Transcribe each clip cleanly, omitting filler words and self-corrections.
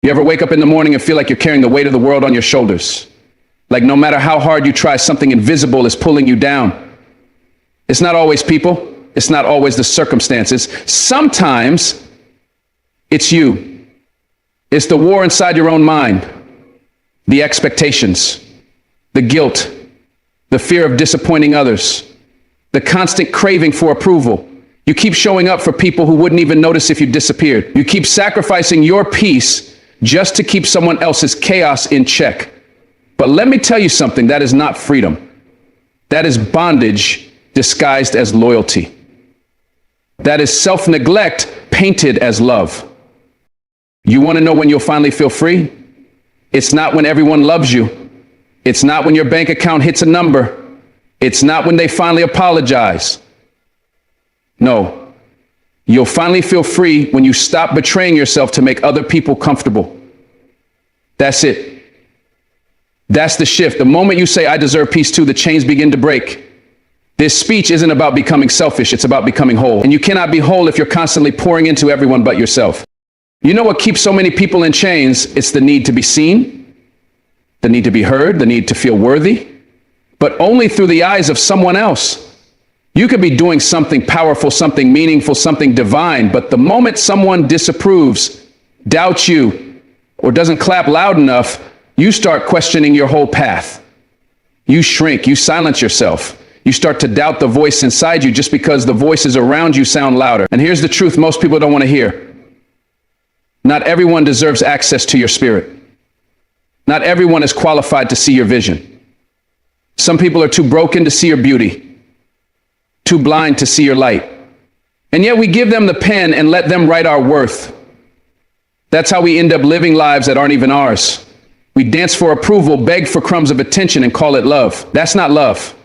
You ever wake up in the morning and feel like you're carrying the weight of the world on your shoulders? Like no matter how hard you try, something invisible is pulling you down. It's not always people. It's not always the circumstances. Sometimes it's you. It's the war inside your own mind, the expectations, the guilt, the fear of disappointing others, the constant craving for approval. You keep showing up for people who wouldn't even notice if you disappeared. You keep sacrificing your peace just to keep someone else's chaos in check. But let me tell you something, that is not freedom. That is bondage disguised as loyalty. That is self-neglect painted as love. You want to know when you'll finally feel free? It's not when everyone loves you. It's not when your bank account hits a number. It's not when they finally apologize. No, you'll finally feel free when you stop betraying yourself to make other people comfortable. That's it. That's the shift. The moment you say, I deserve peace too, the chains begin to break. This speech isn't about becoming selfish. It's about becoming whole. And you cannot be whole if you're constantly pouring into everyone but yourself. You know what keeps so many people in chains? It's the need to be seen, the need to be heard, the need to feel worthy, but only through the eyes of someone else. You could be doing something powerful, something meaningful, something divine, but the moment someone disapproves, doubts you, or doesn't clap loud enough, you start questioning your whole path. You shrink, you silence yourself. You start to doubt the voice inside you just because the voices around you sound louder. And here's the truth most people don't want to hear. Not everyone deserves access to your spirit. Not everyone is qualified to see your vision. Some people are too broken to see your beauty, too blind to see your light. And yet we give them the pen and let them write our worth. That's how we end up living lives that aren't even ours. We dance for approval, beg for crumbs of attention, and call it love. That's not love.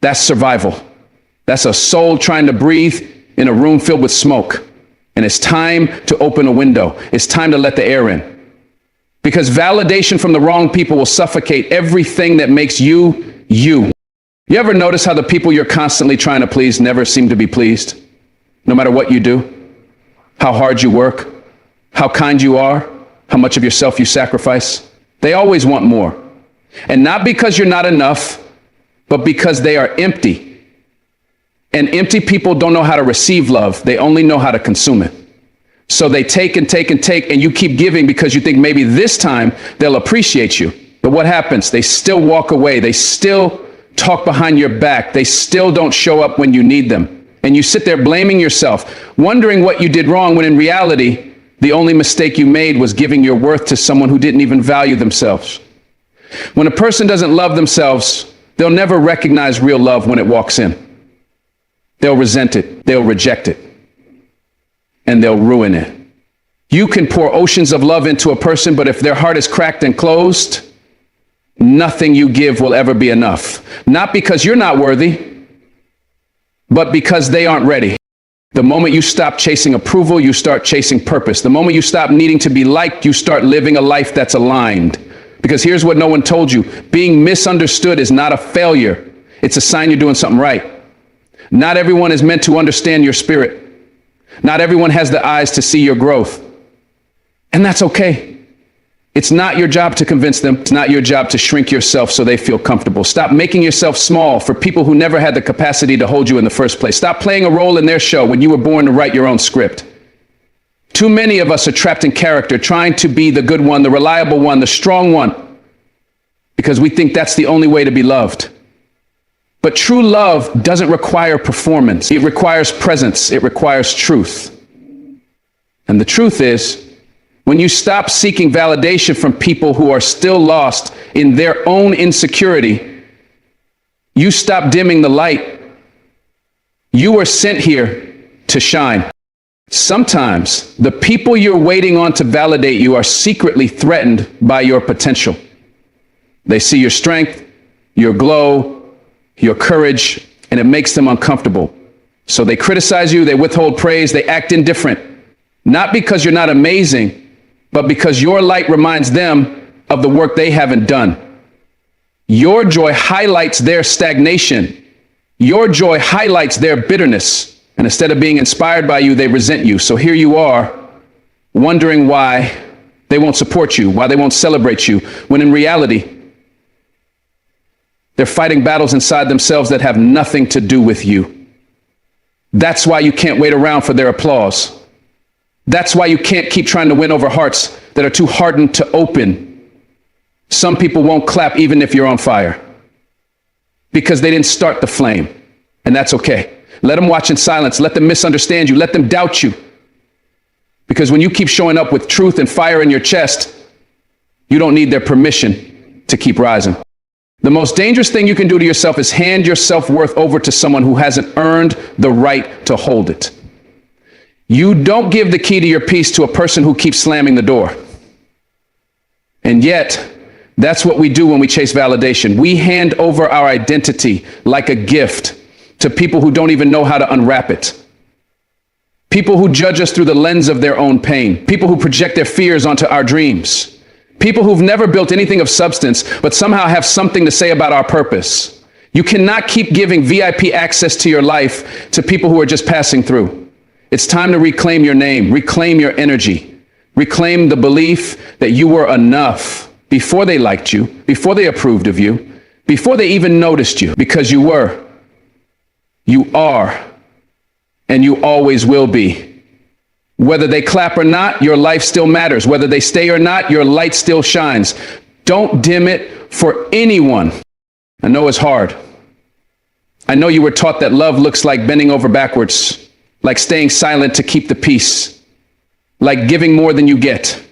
That's survival. That's a soul trying to breathe in a room filled with smoke. And it's time to open a window. It's time to let the air in. Because validation from the wrong people will suffocate everything that makes you, you. You ever notice how the people you're constantly trying to please never seem to be pleased? No matter what you do, how hard you work, how kind you are, how much of yourself you sacrifice. They always want more. And not because you're not enough, but because they are empty. And empty people don't know how to receive love. They only know how to consume it. So they take and take and take, and you keep giving because you think maybe this time they'll appreciate you. But what happens? They still walk away. They still talk behind your back. They still don't show up when you need them. And you sit there blaming yourself, wondering what you did wrong, when in reality, the only mistake you made was giving your worth to someone who didn't even value themselves. When a person doesn't love themselves, they'll never recognize real love when it walks in. They'll resent it, they'll reject it, and they'll ruin it. You can pour oceans of love into a person, but if their heart is cracked and closed, nothing you give will ever be enough. Not because you're not worthy, but because they aren't ready. The moment you stop chasing approval, you start chasing purpose. The moment you stop needing to be liked, you start living a life that's aligned. Because here's what no one told you. Being misunderstood is not a failure. It's a sign you're doing something right. Not everyone is meant to understand your spirit. Not everyone has the eyes to see your growth. And that's okay. It's not your job to convince them. It's not your job to shrink yourself so they feel comfortable. Stop making yourself small for people who never had the capacity to hold you in the first place. Stop playing a role in their show when you were born to write your own script. Too many of us are trapped in character, trying to be the good one, the reliable one, the strong one, because we think that's the only way to be loved. But true love doesn't require performance. It requires presence. It requires truth. And the truth is, when you stop seeking validation from people who are still lost in their own insecurity, you stop dimming the light. You were sent here to shine. Sometimes the people you're waiting on to validate you are secretly threatened by your potential. They see your strength, your glow, your courage, and it makes them uncomfortable. So they criticize you, they withhold praise, they act indifferent. Not because you're not amazing, but because your light reminds them of the work they haven't done. Your joy highlights their stagnation. Your joy highlights their bitterness. And instead of being inspired by you, they resent you. So here you are, wondering why They won't support you, why they won't celebrate you, when in reality, they're fighting battles inside themselves that have nothing to do with you. That's why you can't wait around for their applause. That's why you can't keep trying to win over hearts that are too hardened to open. Some people won't clap even if you're on fire because they didn't start the flame, and that's okay. Let them watch in silence. Let them misunderstand you. Let them doubt you. Because when you keep showing up with truth and fire in your chest, you don't need their permission to keep rising. The most dangerous thing you can do to yourself is hand your self-worth over to someone who hasn't earned the right to hold it. You don't give the key to your peace to a person who keeps slamming the door. And yet, that's what we do when we chase validation. We hand over our identity like a gift to people who don't even know how to unwrap it. People who judge us through the lens of their own pain. People who project their fears onto our dreams. People who've never built anything of substance, but somehow have something to say about our purpose. You cannot keep giving VIP access to your life to people who are just passing through. It's time to reclaim your name, reclaim your energy, reclaim the belief that you were enough before they liked you, before they approved of you, before they even noticed you, because you were, you are, and you always will be. Whether they clap or not, your life still matters. Whether they stay or not, your light still shines. Don't dim it for anyone. I know it's hard. I know you were taught that love looks like bending over backwards, like staying silent to keep the peace, like giving more than you get.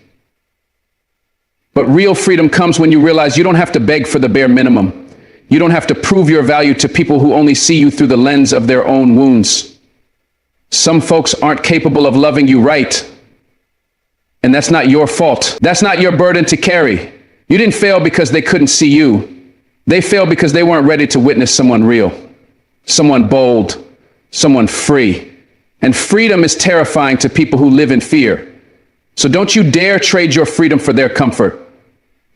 But real freedom comes when you realize you don't have to beg for the bare minimum. You don't have to prove your value to people who only see you through the lens of their own wounds. Some folks aren't capable of loving you right, and that's not your fault. That's not your burden to carry. You didn't fail because they couldn't see you. They failed because they weren't ready to witness someone real, someone bold, someone free. And freedom is terrifying to people who live in fear. So don't you dare trade your freedom for their comfort.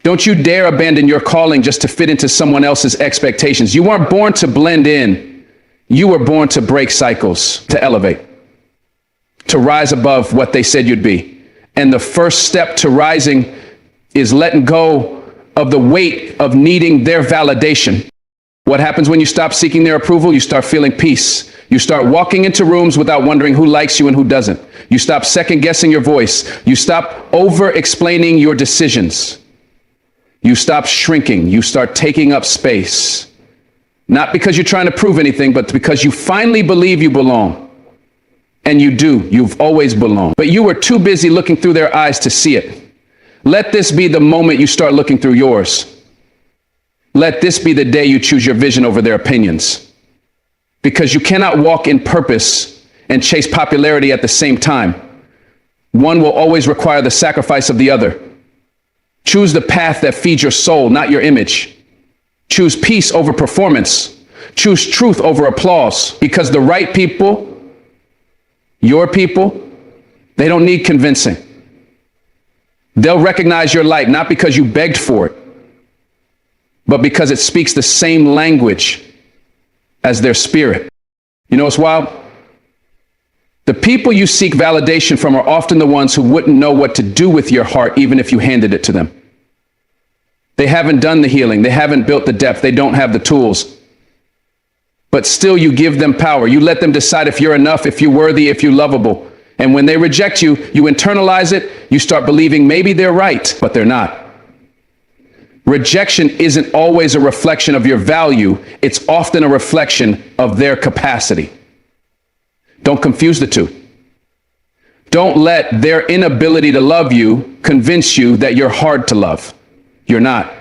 Don't you dare abandon your calling just to fit into someone else's expectations. You weren't born to blend in. You were born to break cycles, to elevate, to rise above what they said you'd be. And the first step to rising is letting go of the weight of needing their validation. What happens when you stop seeking their approval? You start feeling peace. You start walking into rooms without wondering who likes you and who doesn't. You stop second guessing your voice. You stop over explaining your decisions. You stop shrinking. You start taking up space. Not because you're trying to prove anything, but because you finally believe you belong. And you do. You've always belonged. But you were too busy looking through their eyes to see it. Let this be the moment you start looking through yours. Let this be the day you choose your vision over their opinions. Because you cannot walk in purpose and chase popularity at the same time. One will always require the sacrifice of the other. Choose the path that feeds your soul, not your image. Choose peace over performance. Choose truth over applause. Because the right people, your people, they don't need convincing. They'll recognize your light, not because you begged for it, but because it speaks the same language as their spirit. You know what's wild? The people you seek validation from are often the ones who wouldn't know what to do with your heart even if you handed it to them. They haven't done the healing. They haven't built the depth. They don't have the tools. But still you give them power. You let them decide if you're enough, if you're worthy, if you're lovable. And when they reject you, you internalize it. You start believing maybe they're right, but they're not. Rejection isn't always a reflection of your value. It's often a reflection of their capacity. Don't confuse the two. Don't let their inability to love you convince you that you're hard to love. You're not.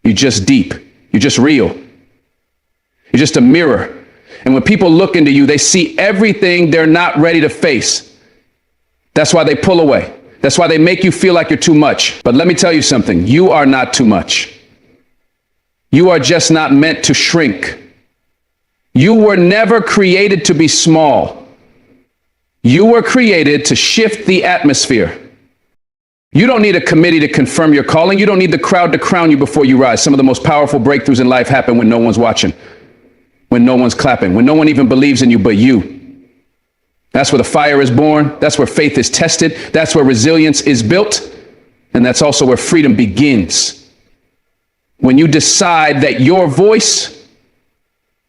You're just deep. You're just real. You're just a mirror. And when people look into you, they see everything they're not ready to face. That's why they pull away. That's why they make you feel like you're too much. But let me tell you something. You are not too much. You are just not meant to shrink. You were never created to be small. You were created to shift the atmosphere. You don't need a committee to confirm your calling. You don't need the crowd to crown you before you rise. Some of the most powerful breakthroughs in life happen when no one's watching, when no one's clapping, when no one even believes in you but you. That's where the fire is born. That's where faith is tested. That's where resilience is built. And that's also where freedom begins. When you decide that your voice,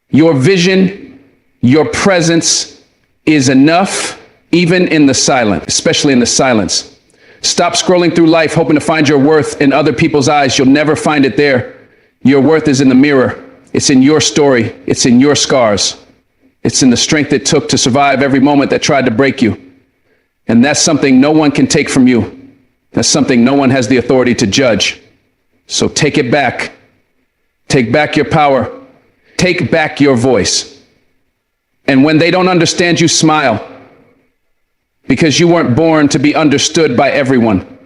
your vision, your presence is enough, even in the silence, especially in the silence. Stop scrolling through life hoping to find your worth in other people's eyes. You'll never find it there. Your worth is in the mirror. It's in your story. It's in your scars. It's in the strength it took to survive every moment that tried to break you. And that's something no one can take from you. That's something no one has the authority to judge. So take it back. Take back your power. Take back your voice. And when they don't understand you, smile. Because you weren't born to be understood by everyone.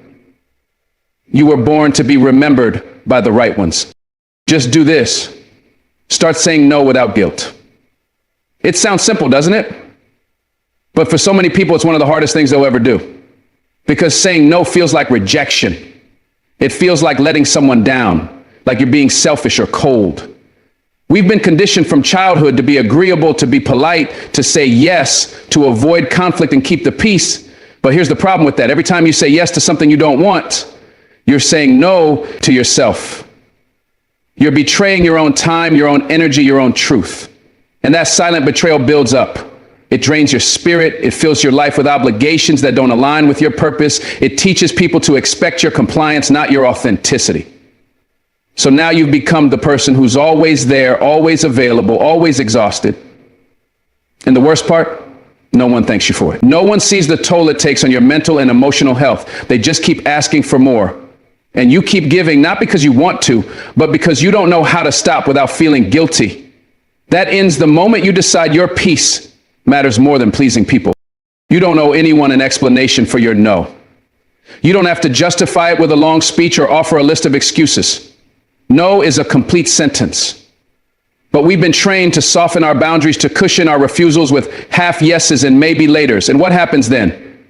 You were born to be remembered by the right ones. Just do this. Start saying no without guilt. It sounds simple, doesn't it? But for so many people, it's one of the hardest things they'll ever do. Because saying no feels like rejection. It feels like letting someone down, like you're being selfish or cold. We've been conditioned from childhood to be agreeable, to be polite, to say yes, to avoid conflict and keep the peace. But here's the problem with that. Every time you say yes to something you don't want, you're saying no to yourself. You're betraying your own time, your own energy, your own truth. And that silent betrayal builds up. It drains your spirit. It fills your life with obligations that don't align with your purpose. It teaches people to expect your compliance, not your authenticity. So now you've become the person who's always there, always available, always exhausted. And the worst part, no one thanks you for it. No one sees the toll it takes on your mental and emotional health. They just keep asking for more. And you keep giving, not because you want to, but because you don't know how to stop without feeling guilty. That ends the moment you decide your peace matters more than pleasing people. You don't owe anyone an explanation for your no. You don't have to justify it with a long speech or offer a list of excuses. No is a complete sentence. But we've been trained to soften our boundaries, to cushion our refusals with half yeses and maybe laters. And what happens then?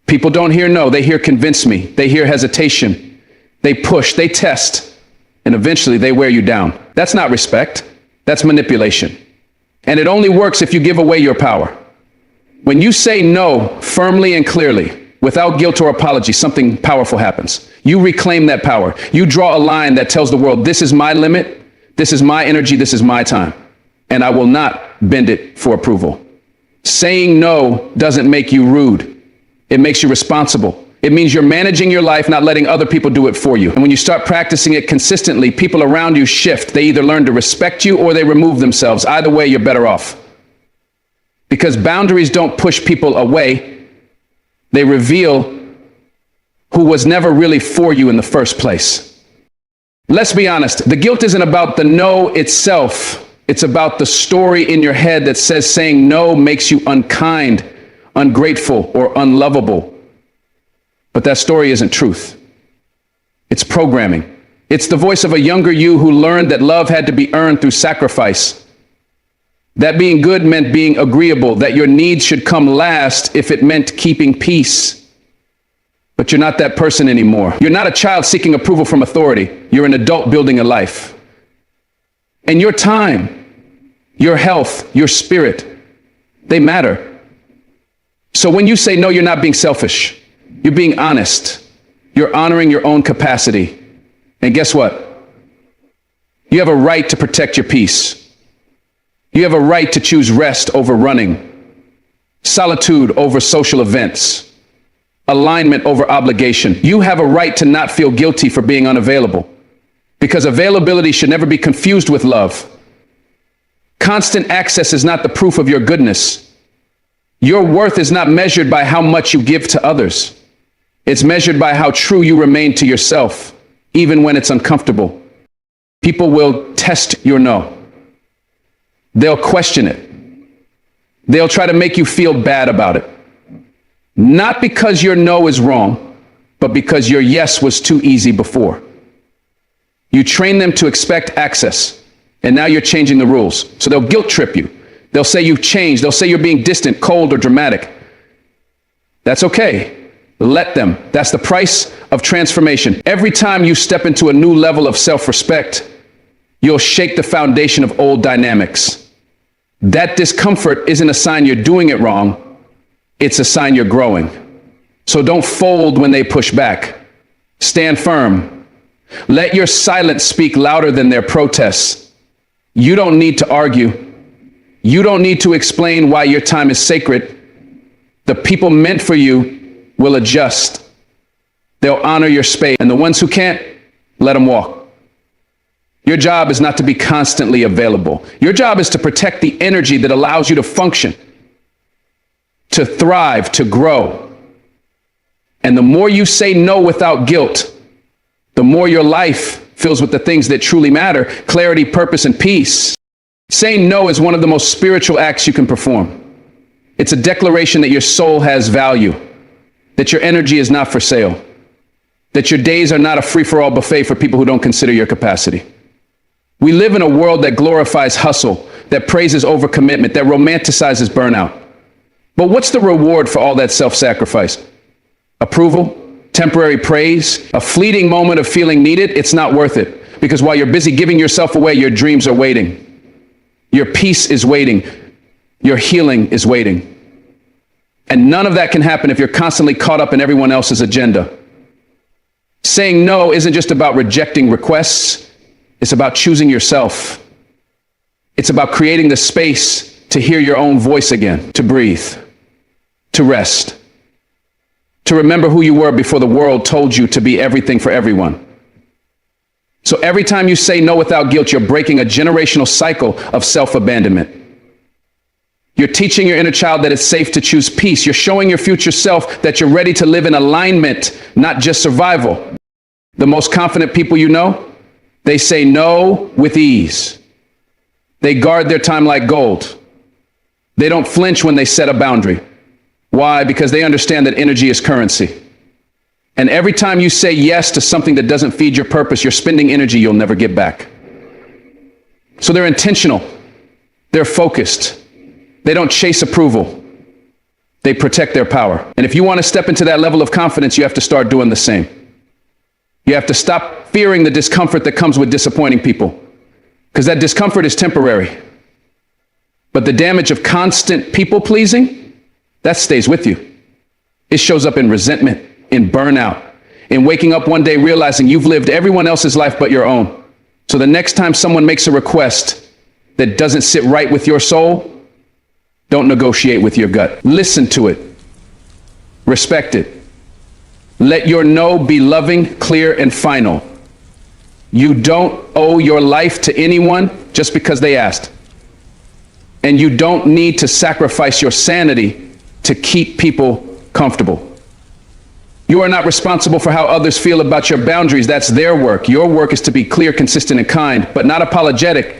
People don't hear no, they hear convince me. They hear hesitation. They push, they test, and eventually they wear you down. That's not respect. That's manipulation. And it only works if you give away your power. When you say no firmly and clearly, without guilt or apology, something powerful happens. You reclaim that power. You draw a line that tells the world, this is my limit, this is my energy, this is my time, and I will not bend it for approval. Saying no doesn't make you rude. It makes you responsible. It means you're managing your life, not letting other people do it for you. And when you start practicing it consistently, people around you shift. They either learn to respect you or they remove themselves. Either way, you're better off. Because boundaries don't push people away. They reveal who was never really for you in the first place. Let's be honest. The guilt isn't about the no itself. It's about the story in your head that says saying no makes you unkind, ungrateful, or unlovable. But that story isn't truth. It's programming. It's the voice of a younger you who learned that love had to be earned through sacrifice. That being good meant being agreeable, that your needs should come last if it meant keeping peace. But you're not that person anymore. You're not a child seeking approval from authority. You're an adult building a life. And your time, your health, your spirit, they matter. So when you say no, you're not being selfish. You're being honest. You're honoring your own capacity. And guess what? You have a right to protect your peace. You have a right to choose rest over running, solitude over social events, alignment over obligation. You have a right to not feel guilty for being unavailable, because availability should never be confused with love. Constant access is not the proof of your goodness. Your worth is not measured by how much you give to others. It's measured by how true you remain to yourself, even when it's uncomfortable. People will test your no. They'll question it. They'll try to make you feel bad about it. Not because your no is wrong, but because your yes was too easy before. You train them to expect access, and now you're changing the rules. So they'll guilt trip you. They'll say you've changed. They'll say you're being distant, cold, or dramatic. That's okay. Let them. That's the price of transformation. Every time you step into a new level of self-respect, you'll shake the foundation of old dynamics. That discomfort isn't a sign you're doing it wrong. It's a sign you're growing. So don't fold when they push back. Stand firm. Let your silence speak louder than their protests. You don't need to argue. You don't need to explain why your time is sacred. The people meant for you will adjust. They'll honor your space. And the ones who can't, let them walk. Your job is not to be constantly available. Your job is to protect the energy that allows you to function, to thrive, to grow. And the more you say no without guilt, the more your life fills with the things that truly matter: clarity, purpose, and peace. Saying no is one of the most spiritual acts you can perform. It's a declaration that your soul has value, that your energy is not for sale, that your days are not a free-for-all buffet for people who don't consider your capacity. We live in a world that glorifies hustle, that praises overcommitment, that romanticizes burnout. But what's the reward for all that self-sacrifice? Approval? Temporary praise? A fleeting moment of feeling needed? It's not worth it. Because while you're busy giving yourself away, your dreams are waiting. Your peace is waiting. Your healing is waiting. And none of that can happen if you're constantly caught up in everyone else's agenda. Saying no isn't just about rejecting requests. It's about choosing yourself. It's about creating the space to hear your own voice again, to breathe, to rest, to remember who you were before the world told you to be everything for everyone. So every time you say no without guilt, you're breaking a generational cycle of self-abandonment. You're teaching your inner child that it's safe to choose peace. You're showing your future self that you're ready to live in alignment, not just survival. The most confident people you know, they say no with ease. They guard their time like gold. They don't flinch when they set a boundary. Why? Because they understand that energy is currency. And every time you say yes to something that doesn't feed your purpose, you're spending energy you'll never get back. So they're intentional. They're focused. They don't chase approval. They protect their power. And if you want to step into that level of confidence, you have to start doing the same. You have to stop fearing the discomfort that comes with disappointing people, because that discomfort is temporary. But the damage of constant people pleasing, that stays with you. It shows up in resentment, in burnout, in waking up one day realizing you've lived everyone else's life but your own. So the next time someone makes a request that doesn't sit right with your soul, don't negotiate with your gut. Listen to it. Respect it. Let your no be loving, clear, and final. You don't owe your life to anyone just because they asked. And you don't need to sacrifice your sanity to keep people comfortable. You are not responsible for how others feel about your boundaries. That's their work. Your work is to be clear, consistent, and kind, but not apologetic.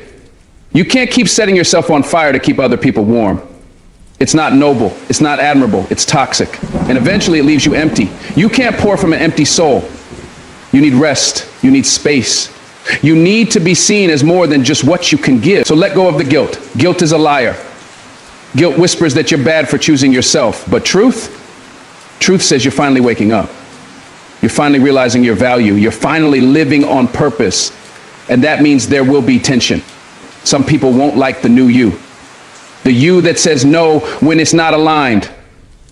You can't keep setting yourself on fire to keep other people warm. It's not noble. It's not admirable. It's toxic. And eventually it leaves you empty. You can't pour from an empty soul. You need rest. You need space. You need to be seen as more than just what you can give. So let go of the guilt. Guilt is a liar. Guilt whispers that you're bad for choosing yourself. But truth says you're finally waking up. You're finally realizing your value. You're finally living on purpose. And that means there will be tension. Some people won't like the new you. The you that says no when it's not aligned.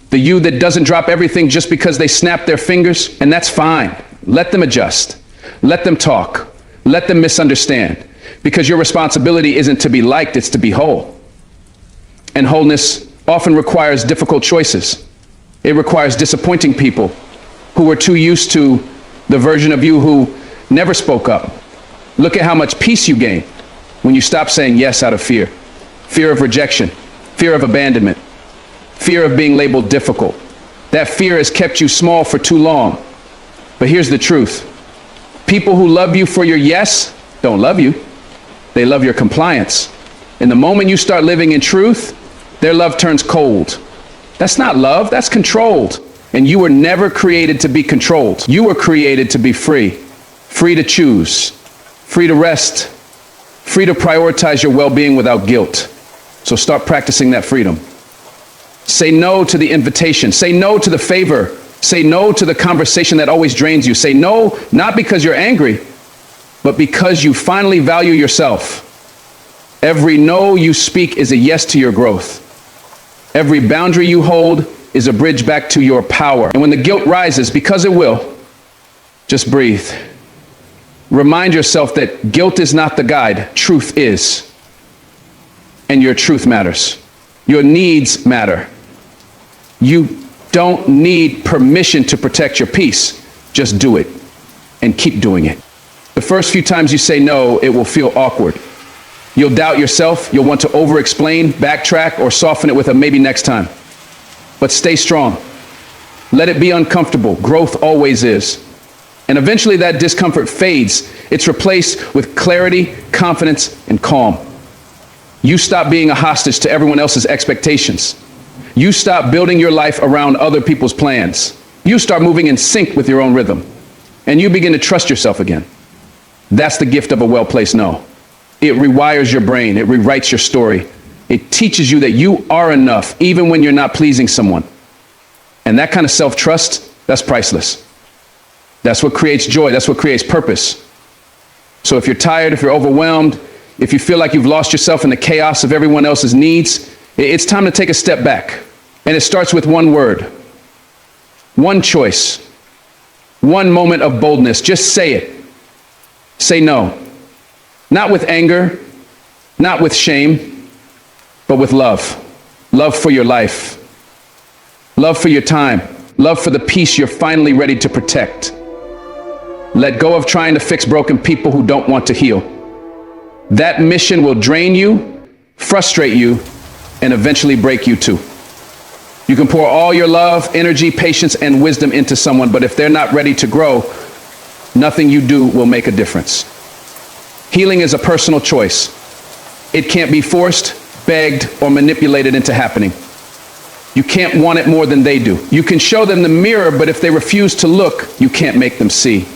The you that doesn't drop everything just because they snap their fingers. And that's fine. Let them adjust. Let them talk. Let them misunderstand. Because your responsibility isn't to be liked, it's to be whole. And wholeness often requires difficult choices. It requires disappointing people who are too used to the version of you who never spoke up. Look at how much peace you gain when you stop saying yes out of fear. Fear of rejection, fear of abandonment, fear of being labeled difficult. That fear has kept you small for too long. But here's the truth. People who love you for your yes don't love you. They love your compliance. And the moment you start living in truth, their love turns cold. That's not love, that's controlled. And you were never created to be controlled. You were created to be free. Free to choose, free to rest, free to prioritize your well-being without guilt. So start practicing that freedom. Say no to the invitation. Say no to the favor. Say no to the conversation that always drains you. Say no, not because you're angry, but because you finally value yourself. Every no you speak is a yes to your growth. Every boundary you hold is a bridge back to your power. And when the guilt rises, because it will, Just breathe. Remind yourself that guilt is not the guide, truth is. And your truth matters. Your needs matter. You don't need permission to protect your peace. Just do it and keep doing it. The first few times you say no, it will feel awkward. You'll doubt yourself. You'll want to over-explain, backtrack, or soften it with a maybe next time. But stay strong. Let it be uncomfortable. Growth always is. And eventually that discomfort fades. It's replaced with clarity, confidence, and calm. You stop being a hostage to everyone else's expectations. You stop building your life around other people's plans. You start moving in sync with your own rhythm. And you begin to trust yourself again. That's the gift of a well-placed no. It rewires your brain. It rewrites your story. It teaches you that you are enough, even when you're not pleasing someone. And that kind of self-trust, that's priceless. That's what creates joy. That's what creates purpose. So if you're tired, if you're overwhelmed, if you feel like you've lost yourself in the chaos of everyone else's needs, it's time to take a step back. And it starts with one word, one choice, one moment of boldness. Just say it. Say no. Not with anger, not with shame, but with love. Love for your life. Love for your time. Love for the peace you're finally ready to protect. Let go of trying to fix broken people who don't want to heal. That mission will drain you, frustrate you, and eventually break you too. You can pour all your love, energy, patience, and wisdom into someone, but if they're not ready to grow, nothing you do will make a difference. Healing is a personal choice. It can't be forced, begged, or manipulated into happening. You can't want it more than they do. You can show them the mirror, but if they refuse to look, you can't make them see.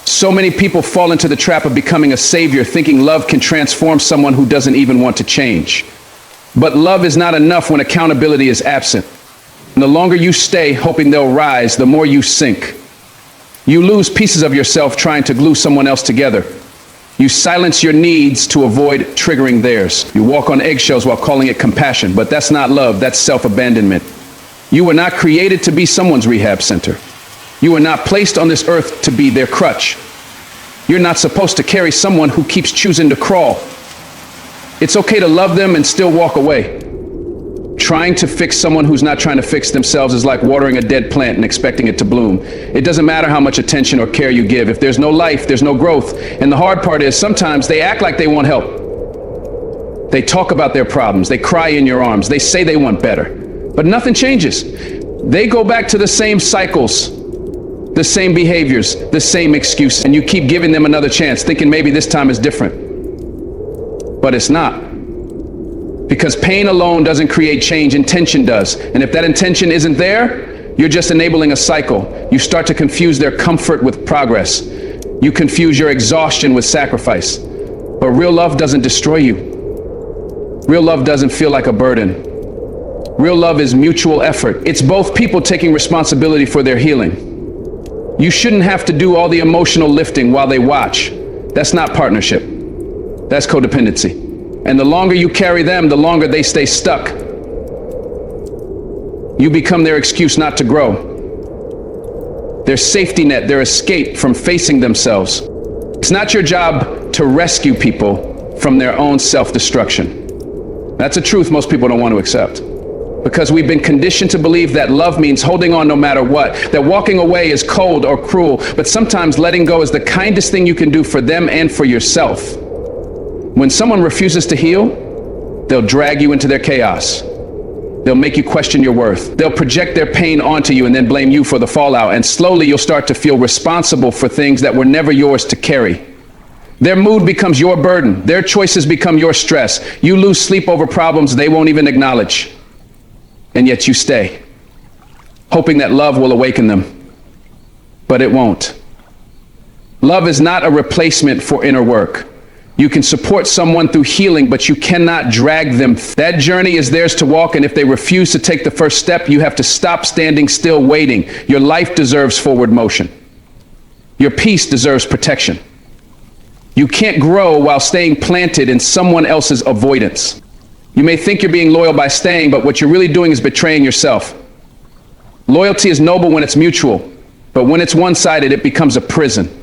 So many people fall into the trap of becoming a savior, thinking love can transform someone who doesn't even want to change. But love is not enough when accountability is absent. And the longer you stay hoping they'll rise, the more you sink. You lose pieces of yourself trying to glue someone else together. You silence your needs to avoid triggering theirs. You walk on eggshells while calling it compassion, but that's not love, that's self-abandonment. You were not created to be someone's rehab center. You were not placed on this earth to be their crutch. You're not supposed to carry someone who keeps choosing to crawl. It's okay to love them and still walk away. Trying to fix someone who's not trying to fix themselves is like watering a dead plant and expecting it to bloom. It doesn't matter how much attention or care you give. If there's no life, there's no growth. And the hard part is sometimes they act like they want help. They talk about their problems. They cry in your arms. They say they want better. But nothing changes. They go back to the same cycles, the same behaviors, the same excuse, and you keep giving them another chance, thinking maybe this time is different. But it's not. Because pain alone doesn't create change, intention does. And if that intention isn't there, you're just enabling a cycle. You start to confuse their comfort with progress. You confuse your exhaustion with sacrifice. But real love doesn't destroy you. Real love doesn't feel like a burden. Real love is mutual effort. It's both people taking responsibility for their healing. You shouldn't have to do all the emotional lifting while they watch. That's not partnership. That's codependency. And the longer you carry them, the longer they stay stuck. You become their excuse not to grow. Their safety net, their escape from facing themselves. It's not your job to rescue people from their own self-destruction. That's a truth most people don't want to accept. Because we've been conditioned to believe that love means holding on no matter what, that walking away is cold or cruel, but sometimes letting go is the kindest thing you can do for them and for yourself. When someone refuses to heal, they'll drag you into their chaos. They'll make you question your worth. They'll project their pain onto you and then blame you for the fallout, and slowly you'll start to feel responsible for things that were never yours to carry. Their mood becomes your burden. Their choices become your stress. You lose sleep over problems they won't even acknowledge. And yet you stay, hoping that love will awaken them. But it won't. Love is not a replacement for inner work. You can support someone through healing, but you cannot drag them. That journey is theirs to walk, and if they refuse to take the first step, you have to stop standing still waiting. Your life deserves forward motion. Your peace deserves protection. You can't grow while staying planted in someone else's avoidance. You may think you're being loyal by staying, but what you're really doing is betraying yourself. Loyalty is noble when it's mutual. But when it's one-sided, it becomes a prison.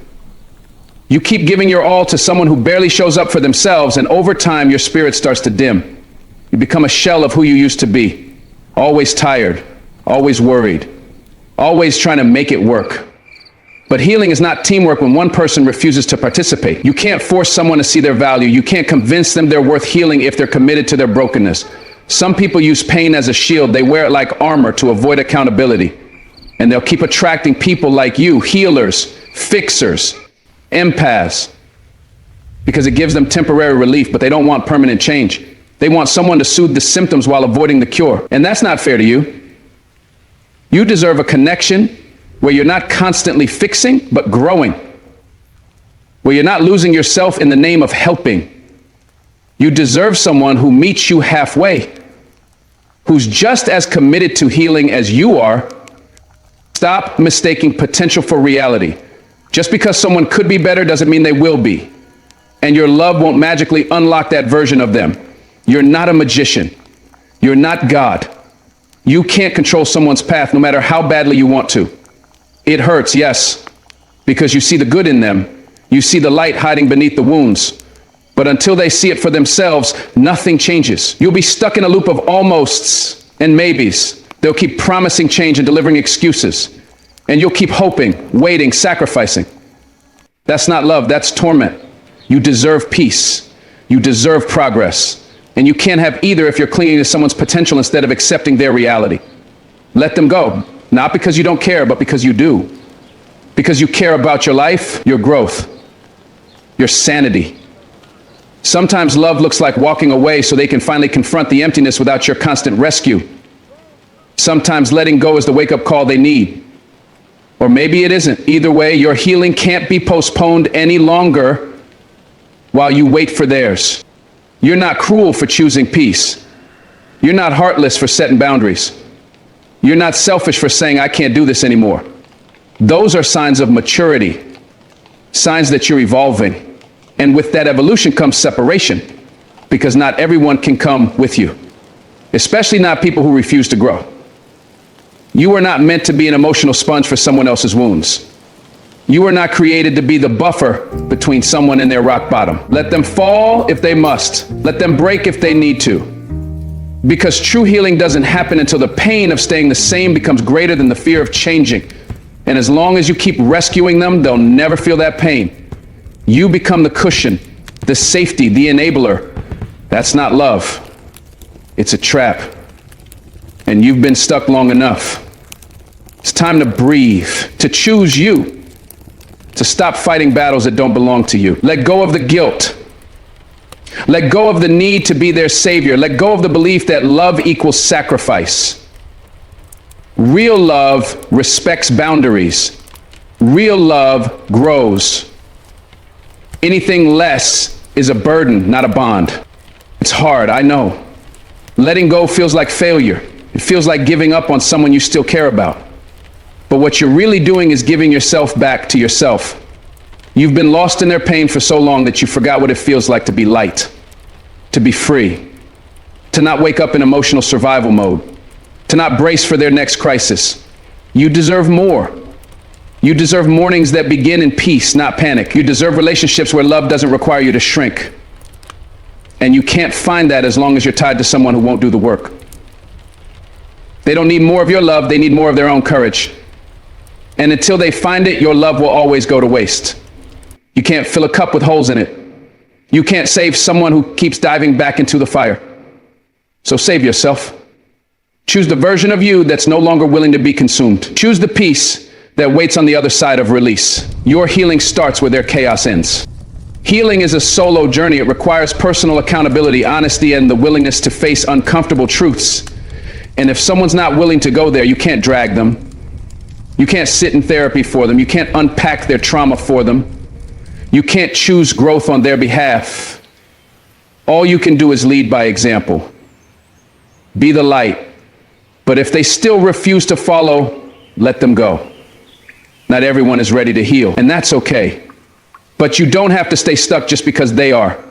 You keep giving your all to someone who barely shows up for themselves, and over time, your spirit starts to dim. You become a shell of who you used to be. Always tired, always worried, always trying to make it work. But healing is not teamwork when one person refuses to participate. You can't force someone to see their value. You can't convince them they're worth healing if they're committed to their brokenness. Some people use pain as a shield. They wear it like armor to avoid accountability. And they'll keep attracting people like you, healers, fixers, empaths, because it gives them temporary relief, but they don't want permanent change. They want someone to soothe the symptoms while avoiding the cure. And that's not fair to you. You deserve a connection where you're not constantly fixing, but growing. Where you're not losing yourself in the name of helping. You deserve someone who meets you halfway, who's just as committed to healing as you are. Stop mistaking potential for reality. Just because someone could be better doesn't mean they will be. And your love won't magically unlock that version of them. You're not a magician. You're not God. You can't control someone's path no matter how badly you want to. It hurts, yes, because you see the good in them. You see the light hiding beneath the wounds. But until they see it for themselves, nothing changes. You'll be stuck in a loop of almosts and maybes. They'll keep promising change and delivering excuses. And you'll keep hoping, waiting, sacrificing. That's not love, that's torment. You deserve peace. You deserve progress. And you can't have either if you're clinging to someone's potential instead of accepting their reality. Let them go. Not because you don't care, but because you do. Because you care about your life, your growth, your sanity. Sometimes love looks like walking away so they can finally confront the emptiness without your constant rescue. Sometimes letting go is the wake-up call they need. Or maybe it isn't. Either way, your healing can't be postponed any longer while you wait for theirs. You're not cruel for choosing peace. You're not heartless for setting boundaries. You're not selfish for saying, I can't do this anymore. Those are signs of maturity, signs that you're evolving. And with that evolution comes separation, because not everyone can come with you, especially not people who refuse to grow. You are not meant to be an emotional sponge for someone else's wounds. You are not created to be the buffer between someone and their rock bottom. Let them fall if they must. Let them break if they need to. Because true healing doesn't happen until the pain of staying the same becomes greater than the fear of changing. And as long as you keep rescuing them, they'll never feel that pain. You become the cushion, the safety, the enabler. That's not love. It's a trap. And you've been stuck long enough. It's time to breathe, to choose you, to stop fighting battles that don't belong to you. Let go of the guilt. Let go of the need to be their savior. Let go of the belief that love equals sacrifice. Real love respects boundaries. Real love grows. Anything less is a burden, not a bond. It's hard, I know. Letting go feels like failure. It feels like giving up on someone you still care about. But what you're really doing is giving yourself back to yourself. You've been lost in their pain for so long that you forgot what it feels like to be light, to be free, to not wake up in emotional survival mode, to not brace for their next crisis. You deserve more. You deserve mornings that begin in peace, not panic. You deserve relationships where love doesn't require you to shrink. And you can't find that as long as you're tied to someone who won't do the work. They don't need more of your love, they need more of their own courage. And until they find it, your love will always go to waste. You can't fill a cup with holes in it. You can't save someone who keeps diving back into the fire. So save yourself. Choose the version of you that's no longer willing to be consumed. Choose the peace that waits on the other side of release. Your healing starts where their chaos ends. Healing is a solo journey. It requires personal accountability, honesty, and the willingness to face uncomfortable truths. And if someone's not willing to go there, you can't drag them. You can't sit in therapy for them. You can't unpack their trauma for them. You can't choose growth on their behalf. All you can do is lead by example. Be the light. But if they still refuse to follow, let them go. Not everyone is ready to heal, and that's okay. But you don't have to stay stuck just because they are.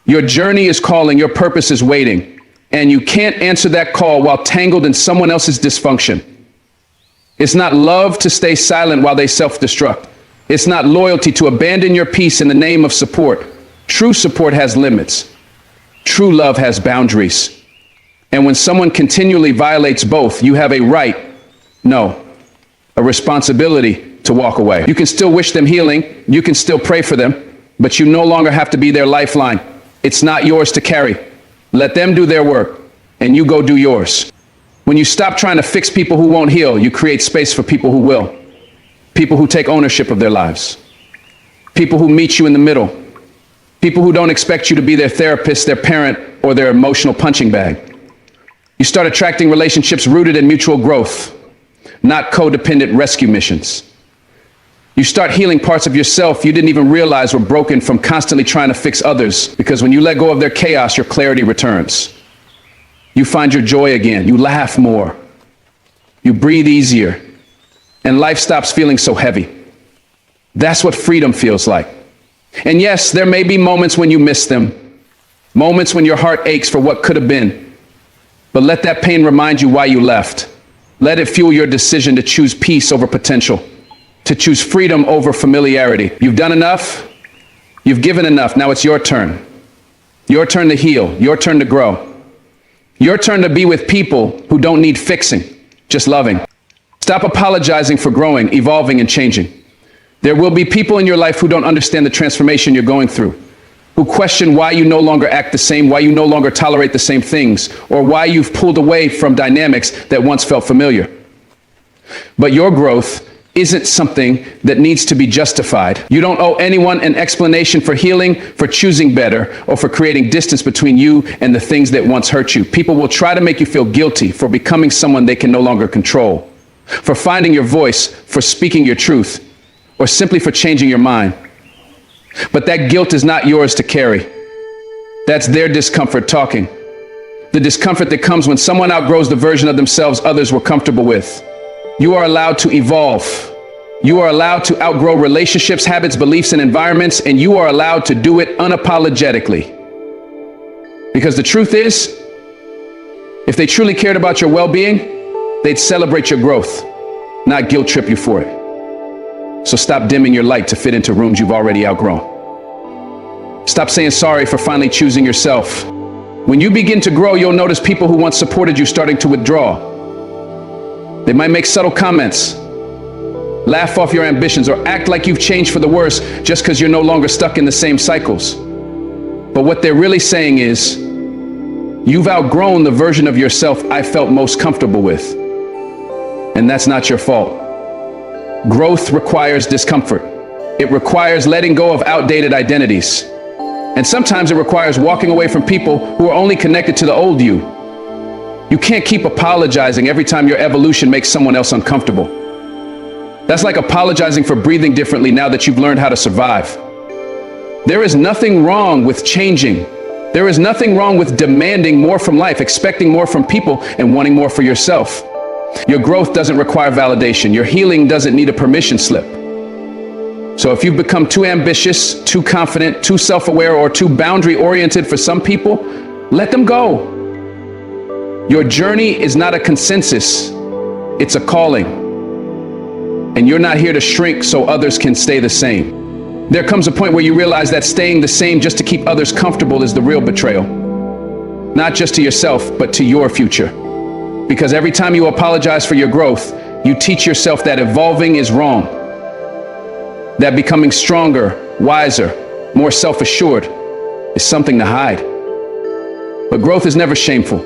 Your journey is calling, your purpose is waiting, and you can't answer that call while tangled in someone else's dysfunction. It's not love to stay silent while they self-destruct. It's not loyalty to abandon your peace in the name of support. True support has limits. True love has boundaries. And when someone continually violates both, you have a right, no, a responsibility to walk away. You can still wish them healing. You can still pray for them, but you no longer have to be their lifeline. It's not yours to carry. Let them do their work and you go do yours. When you stop trying to fix people who won't heal, you create space for people who will. People who take ownership of their lives. People who meet you in the middle. People who don't expect you to be their therapist, their parent, or their emotional punching bag. You start attracting relationships rooted in mutual growth, not codependent rescue missions. You start healing parts of yourself you didn't even realize were broken from constantly trying to fix others, because when you let go of their chaos, your clarity returns. You find your joy again. You laugh more. You breathe easier. And life stops feeling so heavy. That's what freedom feels like. And yes, there may be moments when you miss them, moments when your heart aches for what could have been. But let that pain remind you why you left. Let it fuel your decision to choose peace over potential, to choose freedom over familiarity. You've done enough. You've given enough. Now it's your turn. Your turn to heal. Your turn to grow. Your turn to be with people who don't need fixing, just loving. Stop apologizing for growing, evolving, and changing. There will be people in your life who don't understand the transformation you're going through, who question why you no longer act the same, why you no longer tolerate the same things, or why you've pulled away from dynamics that once felt familiar. But your growth isn't something that needs to be justified. You don't owe anyone an explanation for healing, for choosing better, or for creating distance between you and the things that once hurt you. People will try to make you feel guilty for becoming someone they can no longer control, for finding your voice, for speaking your truth, or simply for changing your mind. But that guilt is not yours to carry. That's their discomfort talking. The discomfort that comes when someone outgrows the version of themselves others were comfortable with. You are allowed to evolve. You are allowed to outgrow relationships, habits, beliefs, and environments, and you are allowed to do it unapologetically. Because the truth is, if they truly cared about your well-being, they'd celebrate your growth, not guilt trip you for it. So stop dimming your light to fit into rooms you've already outgrown. Stop saying sorry for finally choosing yourself. When you begin to grow, you'll notice people who once supported you starting to withdraw. They might make subtle comments, laugh off your ambitions, or act like you've changed for the worse just because you're no longer stuck in the same cycles. But what they're really saying is, you've outgrown the version of yourself I felt most comfortable with. And that's not your fault. Growth requires discomfort. It requires letting go of outdated identities. And sometimes it requires walking away from people who are only connected to the old you. You can't keep apologizing every time your evolution makes someone else uncomfortable. That's like apologizing for breathing differently now that you've learned how to survive. There is nothing wrong with changing. There is nothing wrong with demanding more from life, expecting more from people, and wanting more for yourself. Your growth doesn't require validation. Your healing doesn't need a permission slip. So if you've become too ambitious, too confident, too self-aware, or too boundary-oriented for some people, let them go. Your journey is not a consensus, it's a calling. And you're not here to shrink so others can stay the same. There comes a point where you realize that staying the same just to keep others comfortable is the real betrayal. Not just to yourself, but to your future. Because every time you apologize for your growth, you teach yourself that evolving is wrong. That becoming stronger, wiser, more self-assured is something to hide. But growth is never shameful.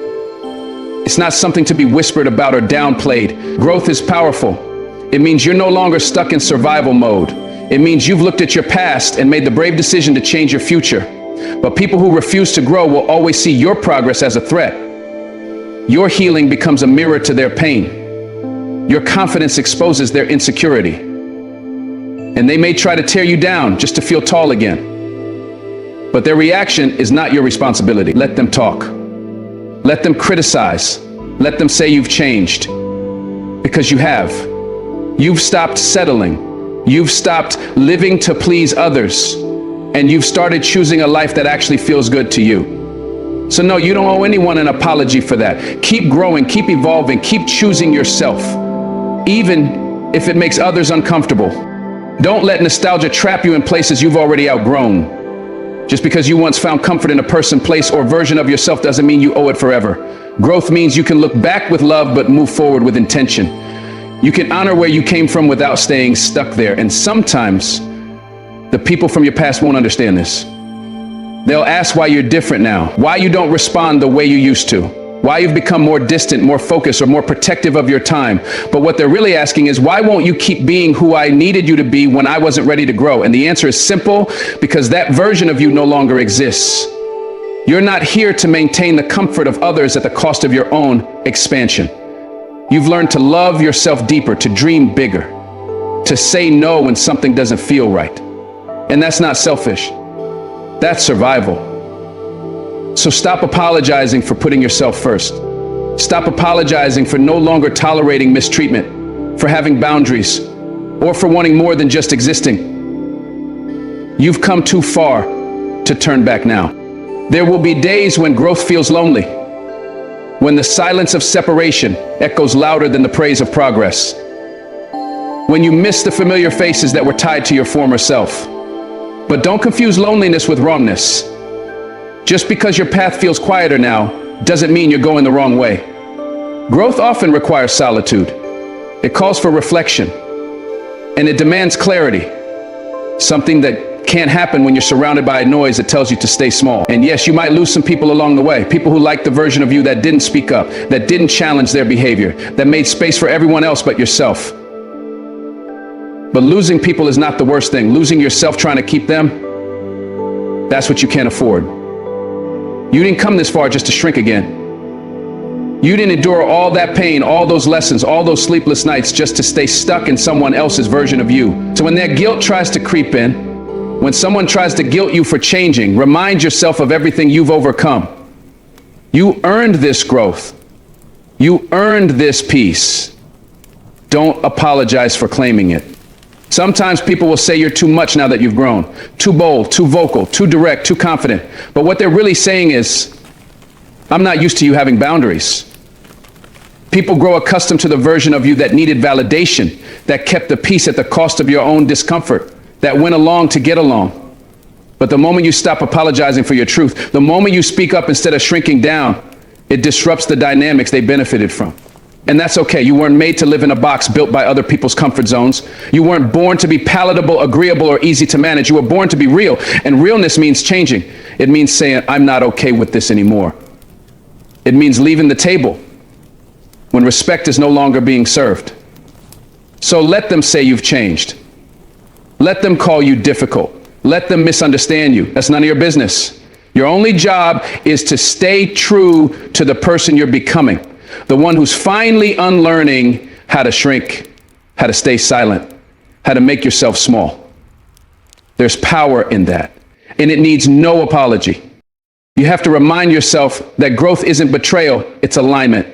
It's not something to be whispered about or downplayed. Growth is powerful. It means you're no longer stuck in survival mode. It means you've looked at your past and made the brave decision to change your future. But people who refuse to grow will always see your progress as a threat. Your healing becomes a mirror to their pain. Your confidence exposes their insecurity. And they may try to tear you down just to feel tall again. But their reaction is not your responsibility. Let them talk. Let them criticize. Let them say you've changed. Because you have. You've stopped settling. You've stopped living to please others. And you've started choosing a life that actually feels good to you. So no, you don't owe anyone an apology for that. Keep growing, keep evolving, keep choosing yourself. even if it makes others uncomfortable. Don't let nostalgia trap you in places you've already outgrown. Just because you once found comfort in a person, place, or version of yourself doesn't mean you owe it forever. Growth means you can look back with love but move forward with intention. You can honor where you came from without staying stuck there. And sometimes the people from your past won't understand this. They'll ask why you're different now, why you don't respond the way you used to, why you've become more distant, more focused, or more protective of your time. But what they're really asking is, why won't you keep being who I needed you to be when I wasn't ready to grow? And the answer is simple: because that version of you no longer exists. You're not here to maintain the comfort of others at the cost of your own expansion. You've learned to love yourself deeper, to dream bigger, to say no when something doesn't feel right. And that's not selfish. That's survival. So stop apologizing for putting yourself first. Stop apologizing for no longer tolerating mistreatment, for having boundaries, or for wanting more than just existing. You've come too far to turn back now. There will be days when growth feels lonely, when the silence of separation echoes louder than the praise of progress, when you miss the familiar faces that were tied to your former self. But don't confuse loneliness with wrongness. Just because your path feels quieter now doesn't mean you're going the wrong way. Growth often requires solitude. It calls for reflection, and it demands clarity, something that can't happen when you're surrounded by a noise that tells you to stay small. And yes, you might lose some people along the way, people who liked the version of you that didn't speak up, that didn't challenge their behavior, that made space for everyone else but yourself. But losing people is not the worst thing. Losing yourself trying to keep them, that's what you can't afford. You didn't come this far just to shrink again. You didn't endure all that pain, all those lessons, all those sleepless nights just to stay stuck in someone else's version of you. So when that guilt tries to creep in, when someone tries to guilt you for changing, remind yourself of everything you've overcome. You earned this growth. You earned this peace. Don't apologize for claiming it. Sometimes people will say you're too much now that you've grown, too bold, too vocal, too direct, too confident. But what they're really saying is, I'm not used to you having boundaries. People grow accustomed to the version of you that needed validation, that kept the peace at the cost of your own discomfort, that went along to get along. But the moment you stop apologizing for your truth, the moment you speak up instead of shrinking down, it disrupts the dynamics they benefited from. And that's okay. You weren't made to live in a box built by other people's comfort zones. You weren't born to be palatable, agreeable, or easy to manage. You were born to be real. And realness means changing. It means saying, I'm not okay with this anymore. It means leaving the table when respect is no longer being served. So let them say you've changed. Let them call you difficult. Let them misunderstand you. That's none of your business. Your only job is to stay true to the person you're becoming. The one who's finally unlearning how to shrink, how to stay silent, how to make yourself small. There's power in that, and it needs no apology. You have to remind yourself that growth isn't betrayal, it's alignment.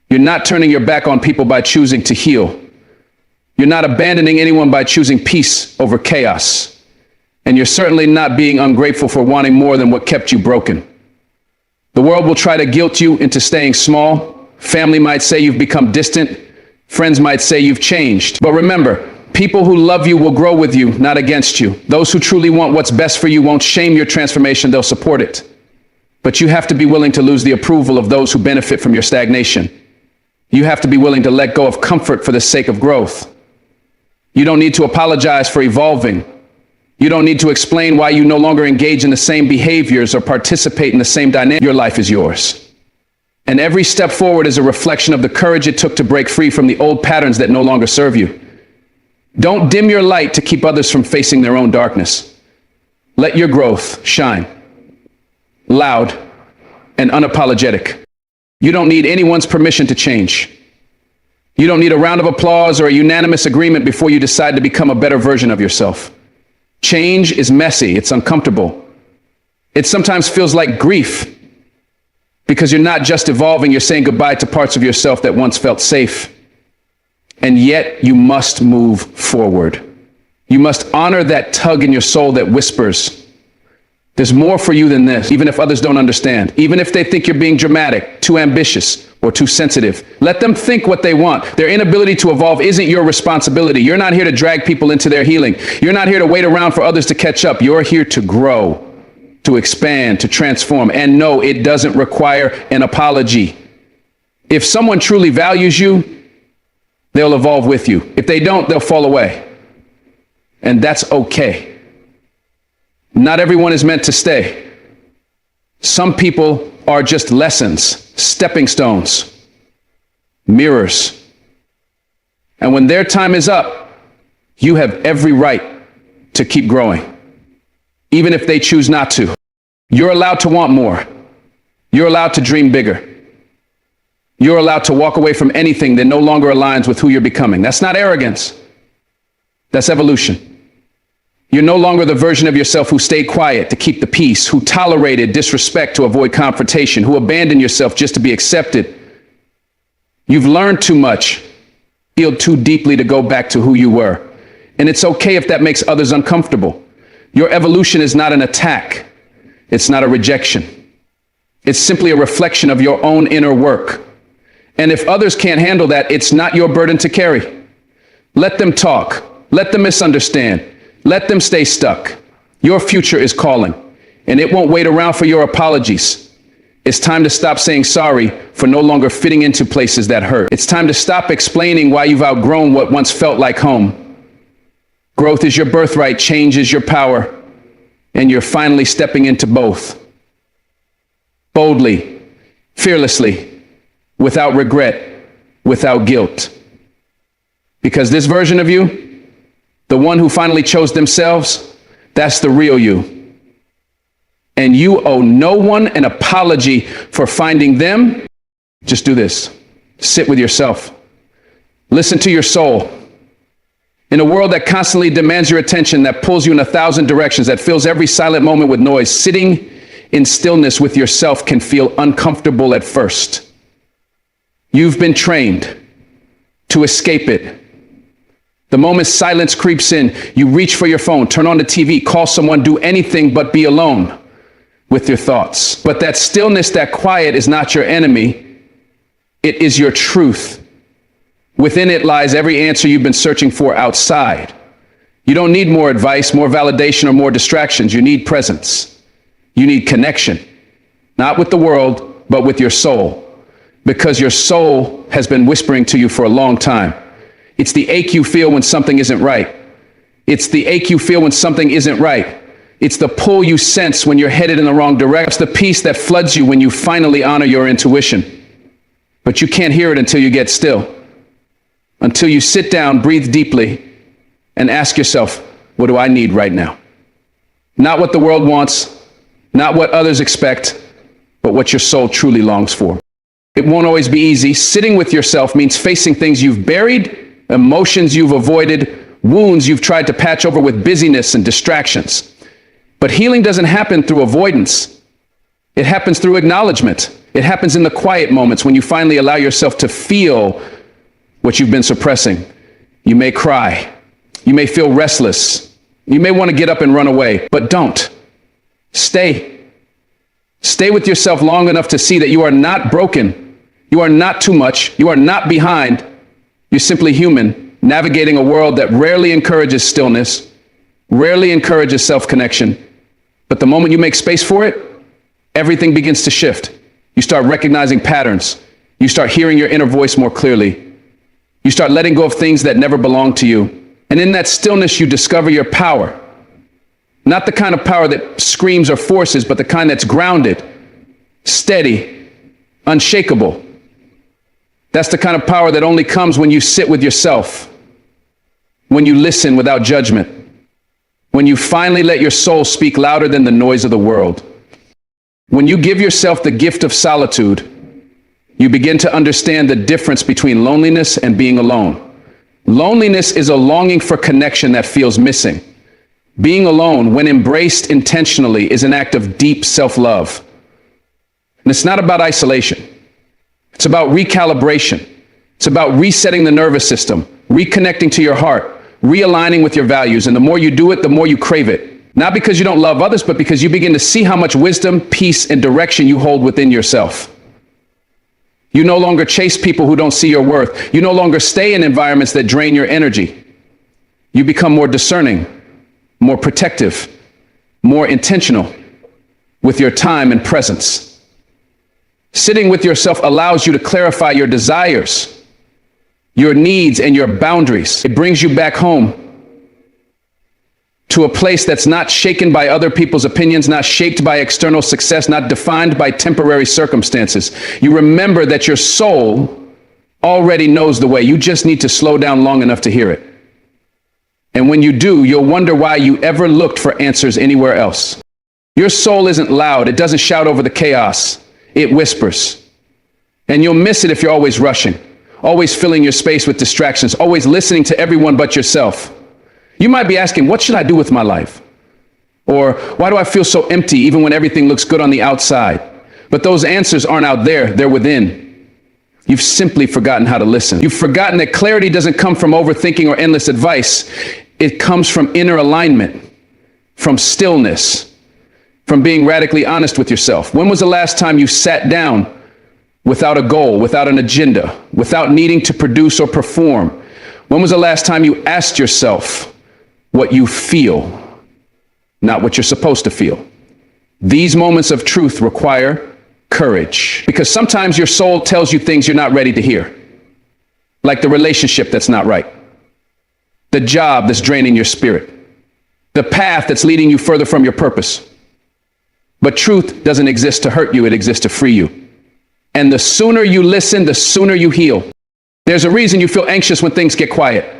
You're not turning your back on people by choosing to heal. You're not abandoning anyone by choosing peace over chaos. And you're certainly not being ungrateful for wanting more than what kept you broken. The world will try to guilt you into staying small. Family might say you've become distant. Friends might say you've changed. But remember, people who love you will grow with you, not against you. Those who truly want what's best for you won't shame your transformation, they'll support it. But you have to be willing to lose the approval of those who benefit from your stagnation. You have to be willing to let go of comfort for the sake of growth. You don't need to apologize for evolving. You don't need to explain why you no longer engage in the same behaviors or participate in the same dynamic. Your life is yours. And every step forward is a reflection of the courage it took to break free from the old patterns that no longer serve you. Don't dim your light to keep others from facing their own darkness. Let your growth shine, loud and unapologetic. You don't need anyone's permission to change. You don't need a round of applause or a unanimous agreement before you decide to become a better version of yourself. Change is messy, it's uncomfortable. It sometimes feels like grief, because you're not just evolving, you're saying goodbye to parts of yourself that once felt safe. And yet you must move forward. You must honor that tug in your soul that whispers, there's more for you than this, even if others don't understand, even if they think you're being dramatic, too ambitious, or too sensitive. Let them think what they want. Their inability to evolve isn't your responsibility. You're not here to drag people into their healing. You're not here to wait around for others to catch up. You're here to grow, to expand, to transform. And no, it doesn't require an apology. If someone truly values you, they'll evolve with you. If they don't, they'll fall away. And that's okay. Not everyone is meant to stay. Some people are just lessons, stepping stones, mirrors. And when their time is up, you have every right to keep growing, even if they choose not to. You're allowed to want more. You're allowed to dream bigger. You're allowed to walk away from anything that no longer aligns with who you're becoming. That's not arrogance. That's evolution. You're no longer the version of yourself who stayed quiet to keep the peace, who tolerated disrespect to avoid confrontation, who abandoned yourself just to be accepted. You've learned too much, healed too deeply to go back to who you were. And it's okay if that makes others uncomfortable. Your evolution is not an attack. It's not a rejection. It's simply a reflection of your own inner work. And if others can't handle that, it's not your burden to carry. Let them talk. Let them misunderstand. Let them stay stuck. Your future is calling, and it won't wait around for your apologies. It's time to stop saying sorry for no longer fitting into places that hurt. It's time to stop explaining why you've outgrown what once felt like home. Growth is your birthright, change is your power, and you're finally stepping into both. Boldly, fearlessly, without regret, without guilt. Because this version of you, the one who finally chose themselves, that's the real you. And you owe no one an apology for finding them. Just do this. Sit with yourself. Listen to your soul. In a world that constantly demands your attention, that pulls you in 1,000 directions, that fills every silent moment with noise, sitting in stillness with yourself can feel uncomfortable at first. You've been trained to escape it. The moment silence creeps in, you reach for your phone, turn on the TV, call someone, do anything but be alone with your thoughts. But that stillness, that quiet is not your enemy. It is your truth. Within it lies every answer you've been searching for outside. You don't need more advice, more validation, or more distractions. You need presence. You need connection, not with the world, but with your soul, because your soul has been whispering to you for a long time. It's the ache you feel when something isn't right. It's the ache you feel when something isn't right. It's the pull you sense when you're headed in the wrong direction. It's the peace that floods you when you finally honor your intuition. But you can't hear it until you get still. Until you sit down, breathe deeply, and ask yourself, what do I need right now? Not what the world wants, not what others expect, but what your soul truly longs for. It won't always be easy. Sitting with yourself means facing things you've buried, emotions you've avoided, wounds you've tried to patch over with busyness and distractions. But healing doesn't happen through avoidance. It happens through acknowledgement. It happens in the quiet moments when you finally allow yourself to feel what you've been suppressing. You may cry. You may feel restless. You may want to get up and run away, but don't. Stay. Stay with yourself long enough to see that you are not broken. You are not too much. You are not behind. You're simply human, navigating a world that rarely encourages stillness, rarely encourages self-connection. But the moment you make space for it, everything begins to shift. You start recognizing patterns. You start hearing your inner voice more clearly. You start letting go of things that never belonged to you. And in that stillness, you discover your power. Not the kind of power that screams or forces, but the kind that's grounded, steady, unshakable. That's the kind of power that only comes when you sit with yourself, when you listen without judgment, when you finally let your soul speak louder than the noise of the world. When you give yourself the gift of solitude, you begin to understand the difference between loneliness and being alone. Loneliness is a longing for connection that feels missing. Being alone, when embraced intentionally, is an act of deep self-love. And it's not about isolation. It's about recalibration. It's about resetting the nervous system, reconnecting to your heart, realigning with your values. And the more you do it, the more you crave it. Not because you don't love others, but because you begin to see how much wisdom, peace, and direction you hold within yourself. You no longer chase people who don't see your worth. You no longer stay in environments that drain your energy. You become more discerning, more protective, more intentional with your time and presence. Sitting with yourself allows you to clarify your desires, your needs, and your boundaries. It brings you back home to a place that's not shaken by other people's opinions, not shaped by external success, not defined by temporary circumstances. You remember that your soul already knows the way. You just need to slow down long enough to hear it. And when you do, you'll wonder why you ever looked for answers anywhere else. Your soul isn't loud. It doesn't shout over the chaos. It whispers. And you'll miss it if you're always rushing, always filling your space with distractions, always listening to everyone but yourself. You might be asking, what should I do with my life? Or why do I feel so empty even when everything looks good on the outside? But those answers aren't out there, they're within. You've simply forgotten how to listen. You've forgotten that clarity doesn't come from overthinking or endless advice. It comes from inner alignment, from stillness, from being radically honest with yourself. When was the last time you sat down without a goal, without an agenda, without needing to produce or perform? When was the last time you asked yourself what you feel, not what you're supposed to feel? These moments of truth require courage, because sometimes your soul tells you things you're not ready to hear, like the relationship that's not right, the job that's draining your spirit, the path that's leading you further from your purpose. But truth doesn't exist to hurt you, it exists to free you. And the sooner you listen, the sooner you heal. There's a reason you feel anxious when things get quiet,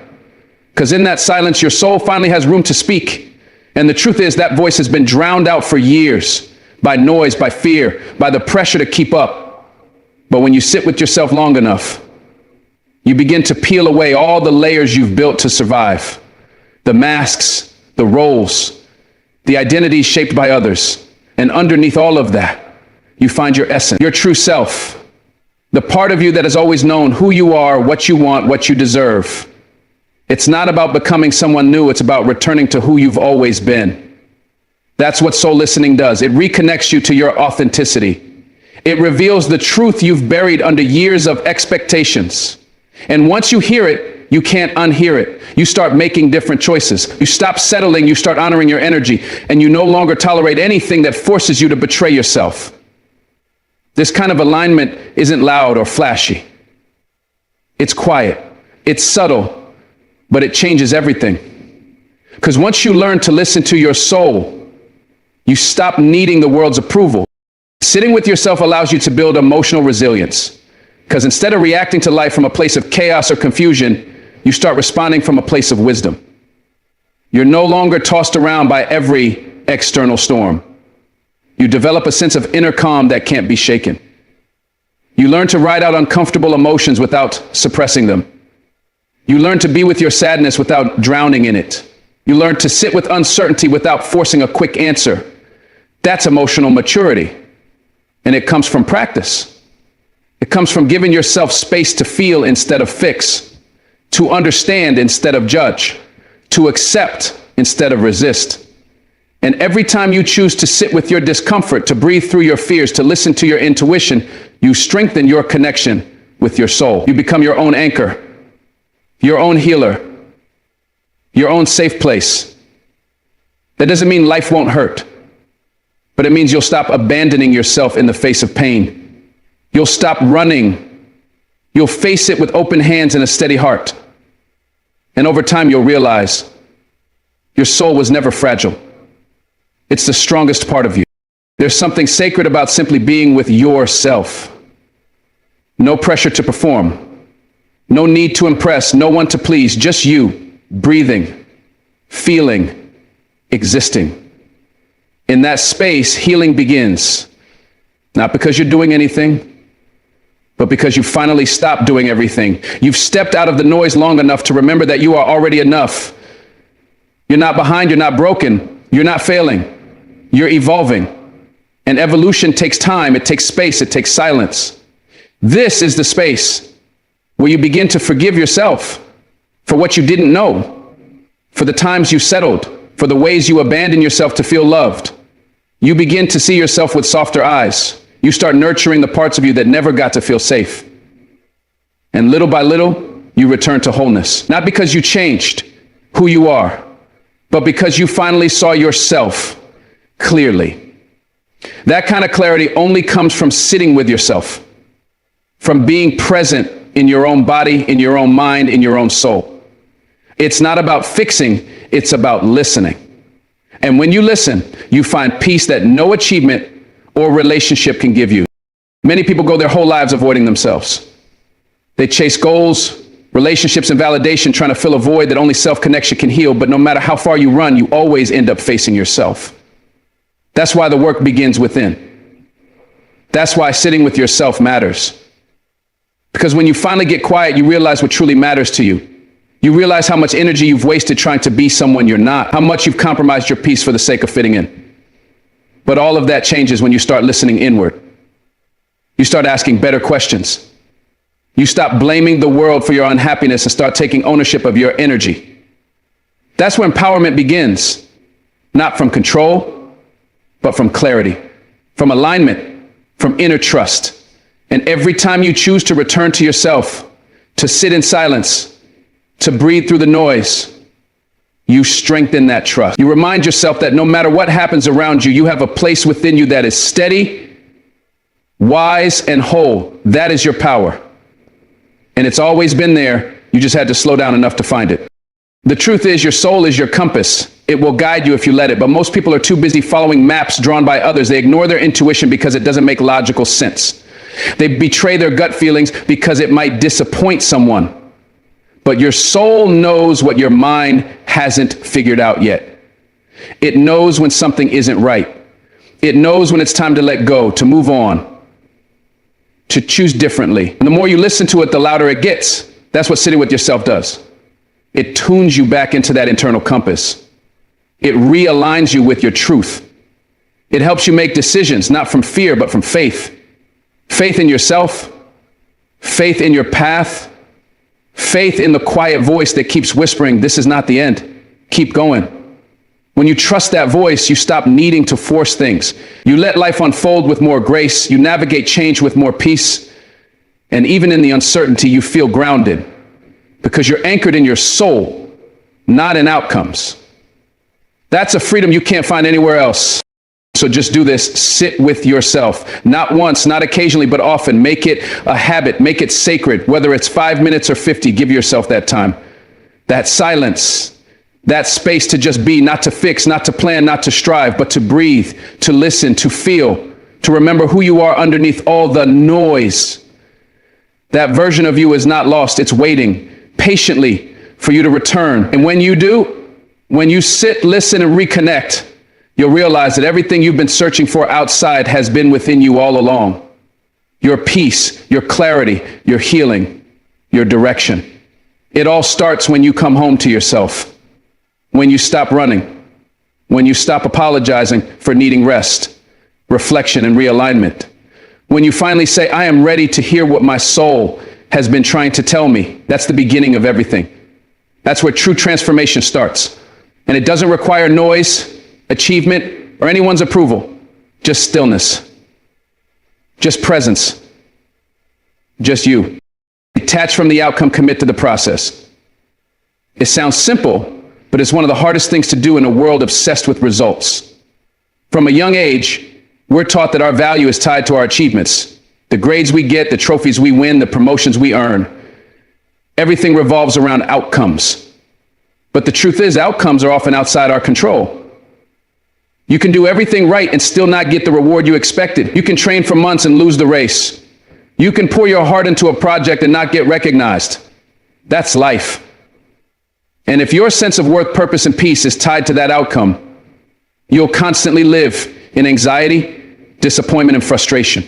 because in that silence, your soul finally has room to speak. And the truth is that voice has been drowned out for years by noise, by fear, by the pressure to keep up. But when you sit with yourself long enough, you begin to peel away all the layers you've built to survive, the masks, the roles, the identities shaped by others. And underneath all of that, you find your essence, your true self, the part of you that has always known who you are, what you want, what you deserve. It's not about becoming someone new. It's about returning to who you've always been. That's what soul listening does. It reconnects you to your authenticity. It reveals the truth you've buried under years of expectations. And once you hear it, you can't unhear it. You start making different choices. You stop settling. You start honoring your energy. And you no longer tolerate anything that forces you to betray yourself. This kind of alignment isn't loud or flashy. It's quiet. It's subtle. But it changes everything. Because once you learn to listen to your soul, you stop needing the world's approval. Sitting with yourself allows you to build emotional resilience. Because instead of reacting to life from a place of chaos or confusion, you start responding from a place of wisdom. You're no longer tossed around by every external storm. You develop a sense of inner calm that can't be shaken. You learn to ride out uncomfortable emotions without suppressing them. You learn to be with your sadness without drowning in it. You learn to sit with uncertainty without forcing a quick answer. That's emotional maturity. And it comes from practice. It comes from giving yourself space to feel instead of fix, to understand instead of judge, to accept instead of resist. And every time you choose to sit with your discomfort, to breathe through your fears, to listen to your intuition, you strengthen your connection with your soul. You become your own anchor, your own healer, your own safe place. That doesn't mean life won't hurt, but it means you'll stop abandoning yourself in the face of pain. You'll stop running. You'll face it with open hands and a steady heart. And over time, you'll realize your soul was never fragile. It's the strongest part of you. There's something sacred about simply being with yourself. No pressure to perform. No need to impress, no one to please, just you, breathing, feeling, existing. In that space, healing begins. Not because you're doing anything, but because you finally stopped doing everything. You've stepped out of the noise long enough to remember that you are already enough. You're not behind, you're not broken, you're not failing, you're evolving. And evolution takes time, it takes space, it takes silence. This is the space where you begin to forgive yourself for what you didn't know, for the times you settled, for the ways you abandoned yourself to feel loved. You begin to see yourself with softer eyes. You start nurturing the parts of you that never got to feel safe. And little by little, you return to wholeness. Not because you changed who you are, but because you finally saw yourself clearly. That kind of clarity only comes from sitting with yourself, from being present in your own body, in your own mind, in your own soul. It's not about fixing, it's about listening. And when you listen, you find peace that no achievement or relationship can give you. Many people go their whole lives avoiding themselves. They chase goals, relationships, and validation, trying to fill a void that only self-connection can heal. But no matter how far you run, you always end up facing yourself. That's why the work begins within. That's why sitting with yourself matters. Because when you finally get quiet, you realize what truly matters to you. You realize how much energy you've wasted trying to be someone you're not, how much you've compromised your peace for the sake of fitting in. But all of that changes when you start listening inward. You start asking better questions. You stop blaming the world for your unhappiness and start taking ownership of your energy. That's where empowerment begins, not from control, but from clarity, from alignment, from inner trust. And every time you choose to return to yourself, to sit in silence, to breathe through the noise, you strengthen that trust. You remind yourself that no matter what happens around you, you have a place within you that is steady, wise, and whole. That is your power. And it's always been there. You just had to slow down enough to find it. The truth is, your soul is your compass. It will guide you if you let it. But most people are too busy following maps drawn by others. They ignore their intuition because it doesn't make logical sense. They betray their gut feelings because it might disappoint someone. But your soul knows what your mind hasn't figured out yet. It knows when something isn't right. It knows when it's time to let go, to move on, to choose differently. And the more you listen to it, the louder it gets. That's what sitting with yourself does. It tunes you back into that internal compass. It realigns you with your truth. It helps you make decisions, not from fear, but from faith. Faith in yourself, faith in your path, faith in the quiet voice that keeps whispering, this is not the end. Keep going. When you trust that voice, you stop needing to force things. You let life unfold with more grace. You navigate change with more peace. And even in the uncertainty, you feel grounded because you're anchored in your soul, not in outcomes. That's a freedom you can't find anywhere else. So just do this. Sit with yourself. Not once, not occasionally, but often. Make it a habit. Make it sacred. Whether it's 5 minutes or 50, give yourself that time. That silence. That space to just be, not to fix, not to plan, not to strive, but to breathe, to listen, to feel, to remember who you are underneath all the noise. That version of you is not lost. It's waiting patiently for you to return. And when you do, when you sit, listen, and reconnect, you'll realize that everything you've been searching for outside has been within you all along. Your peace, your clarity, your healing, your direction. It all starts when you come home to yourself, when you stop running, when you stop apologizing for needing rest, reflection, and realignment. When you finally say, I am ready to hear what my soul has been trying to tell me. That's the beginning of everything. That's where true transformation starts. And it doesn't require noise, achievement, or anyone's approval. Just stillness. Just presence. Just you. Detach from the outcome, commit to the process. It sounds simple, but it's one of the hardest things to do in a world obsessed with results. From a young age, we're taught that our value is tied to our achievements. The grades we get, the trophies we win, the promotions we earn. Everything revolves around outcomes. But the truth is, outcomes are often outside our control. You can do everything right and still not get the reward you expected. You can train for months and lose the race. You can pour your heart into a project and not get recognized. That's life. And if your sense of worth, purpose, and peace is tied to that outcome, you'll constantly live in anxiety, disappointment, and frustration.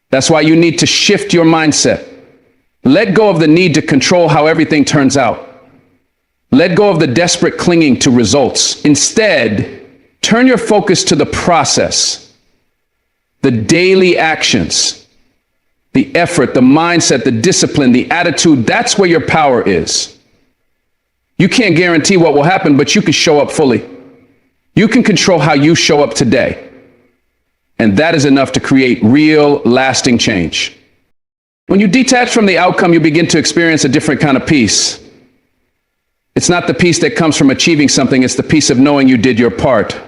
That's why you need to shift your mindset. Let go of the need to control how everything turns out. Let go of the desperate clinging to results. Instead, turn your focus to the process, the daily actions, the effort, the mindset, the discipline, the attitude. That's where your power is. You can't guarantee what will happen, but you can show up fully. You can control how you show up today. And that is enough to create real, lasting change. When you detach from the outcome, you begin to experience a different kind of peace. It's not the peace that comes from achieving something, it's the peace of knowing you did your part.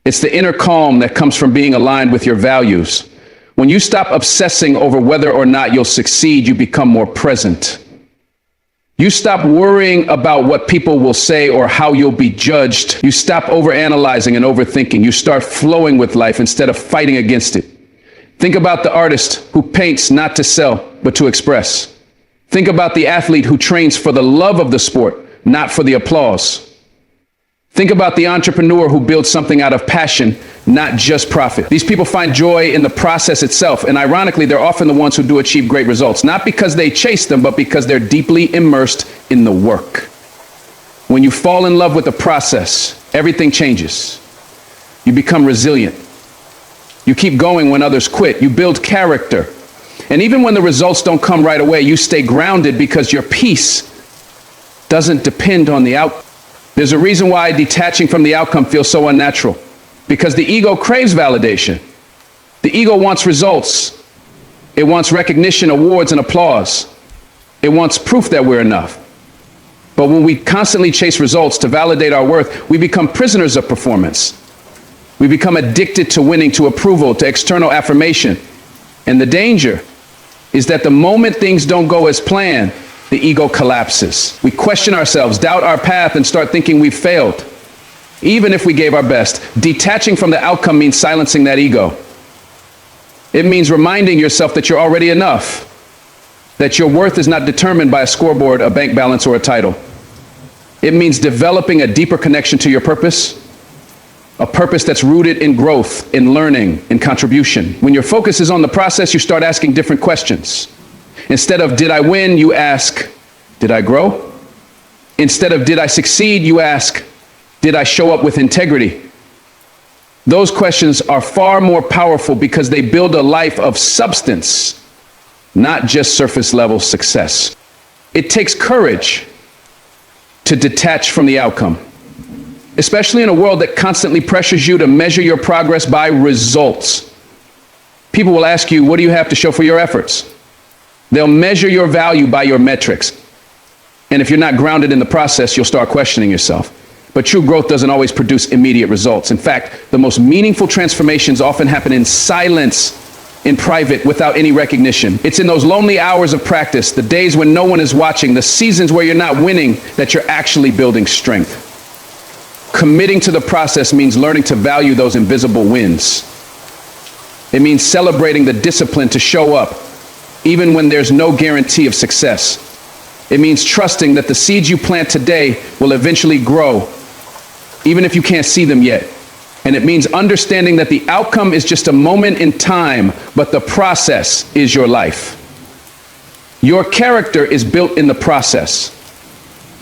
It's the inner calm that comes from being aligned with your values. When you stop obsessing over whether or not you'll succeed, you become more present. You stop worrying about what people will say or how you'll be judged. You stop overanalyzing and overthinking. You start flowing with life instead of fighting against it. Think about the artist who paints not to sell, but to express. Think about the athlete who trains for the love of the sport, not for the applause. Think about the entrepreneur who builds something out of passion, not just profit. These people find joy in the process itself, and ironically, they're often the ones who do achieve great results, not because they chase them, but because they're deeply immersed in the work. When you fall in love with the process, everything changes. You become resilient. You keep going when others quit. You build character. And even when the results don't come right away, you stay grounded because your peace doesn't depend on the outcome. There's a reason why detaching from the outcome feels so unnatural. Because the ego craves validation. The ego wants results. It wants recognition, awards, and applause. It wants proof that we're enough. But when we constantly chase results to validate our worth, we become prisoners of performance. We become addicted to winning, to approval, to external affirmation. And the danger is that the moment things don't go as planned, the ego collapses. We question ourselves, doubt our path, and start thinking we've failed. Even if we gave our best, detaching from the outcome means silencing that ego. It means reminding yourself that you're already enough, that your worth is not determined by a scoreboard, a bank balance, or a title. It means developing a deeper connection to your purpose, a purpose that's rooted in growth, in learning, in contribution. When your focus is on the process, you start asking different questions. Instead of did I win, you ask, did I grow? Instead of did I succeed, you ask, did I show up with integrity? Those questions are far more powerful because they build a life of substance, not just surface level success. It takes courage to detach from the outcome, especially in a world that constantly pressures you to measure your progress by results. People will ask you, what do you have to show for your efforts? They'll measure your value by your metrics. And if you're not grounded in the process, you'll start questioning yourself. But true growth doesn't always produce immediate results. In fact, the most meaningful transformations often happen in silence, in private, without any recognition. It's in those lonely hours of practice, the days when no one is watching, the seasons where you're not winning, that you're actually building strength. Committing to the process means learning to value those invisible wins. It means celebrating the discipline to show up, even when there's no guarantee of success. It means trusting that the seeds you plant today will eventually grow, even if you can't see them yet. And it means understanding that the outcome is just a moment in time, but the process is your life. Your character is built in the process.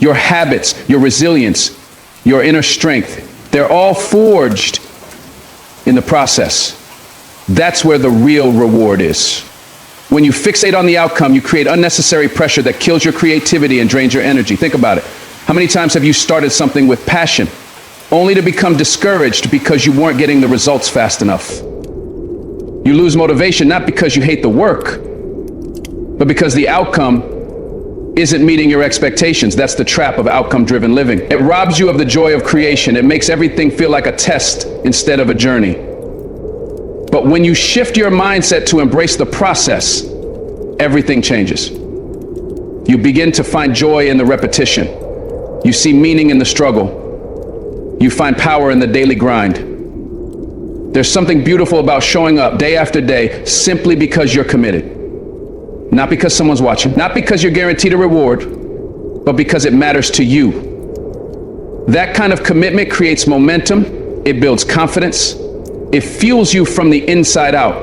Your habits, your resilience, your inner strength, they're all forged in the process. That's where the real reward is. When you fixate on the outcome, you create unnecessary pressure that kills your creativity and drains your energy. Think about it. How many times have you started something with passion, only to become discouraged because you weren't getting the results fast enough? You lose motivation not because you hate the work, but because the outcome isn't meeting your expectations. That's the trap of outcome-driven living. It robs you of the joy of creation. It makes everything feel like a test instead of a journey. But when you shift your mindset to embrace the process, everything changes. You begin to find joy in the repetition. You see meaning in the struggle. You find power in the daily grind. There's something beautiful about showing up day after day simply because you're committed. Not because someone's watching, not because you're guaranteed a reward, but because it matters to you. That kind of commitment creates momentum. It builds confidence. It fuels you from the inside out.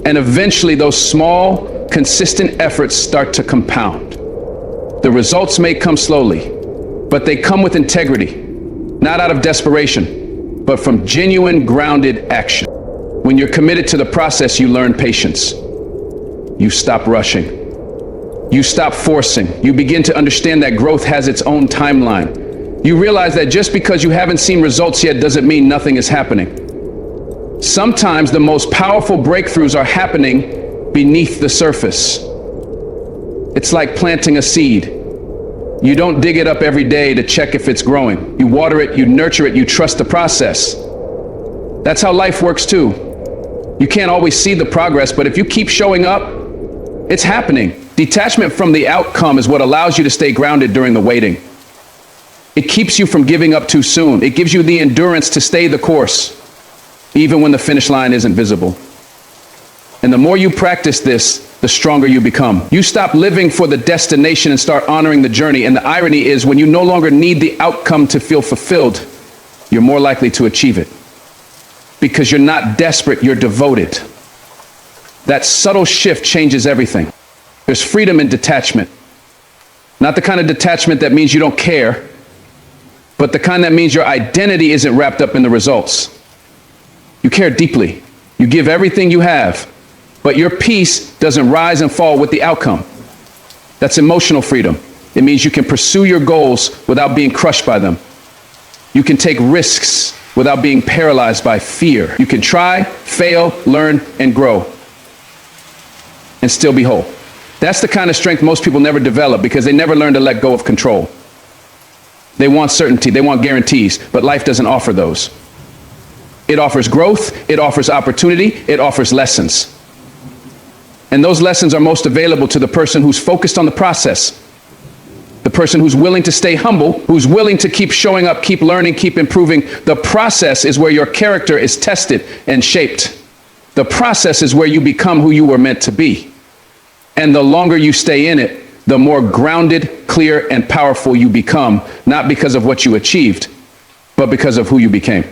And eventually those small, consistent efforts start to compound. The results may come slowly, but they come with integrity, not out of desperation, but from genuine, grounded action. When you're committed to the process, you learn patience. You stop rushing. You stop forcing. You begin to understand that growth has its own timeline. You realize that just because you haven't seen results yet doesn't mean nothing is happening. Sometimes the most powerful breakthroughs are happening beneath the surface. It's like planting a seed. You don't dig it up every day to check if it's growing. You water it, you nurture it, you trust the process. That's how life works too. You can't always see the progress, but if you keep showing up, it's happening. Detachment from the outcome is what allows you to stay grounded during the waiting. It keeps you from giving up too soon. It gives you the endurance to stay the course, even when the finish line isn't visible. And the more you practice this, the stronger you become. You stop living for the destination and start honoring the journey. And the irony is, when you no longer need the outcome to feel fulfilled, you're more likely to achieve it. Because you're not desperate, you're devoted. That subtle shift changes everything. There's freedom in detachment. Not the kind of detachment that means you don't care, but the kind that means your identity isn't wrapped up in the results. You care deeply. You give everything you have, but your peace doesn't rise and fall with the outcome. That's emotional freedom. It means you can pursue your goals without being crushed by them. You can take risks without being paralyzed by fear. You can try, fail, learn, and grow, and still be whole. That's the kind of strength most people never develop because they never learn to let go of control. They want certainty, they want guarantees, but life doesn't offer those. It offers growth, it offers opportunity, it offers lessons. And those lessons are most available to the person who's focused on the process. The person who's willing to stay humble, who's willing to keep showing up, keep learning, keep improving. The process is where your character is tested and shaped. The process is where you become who you were meant to be. And the longer you stay in it, the more grounded, clear, and powerful you become, not because of what you achieved, but because of who you became.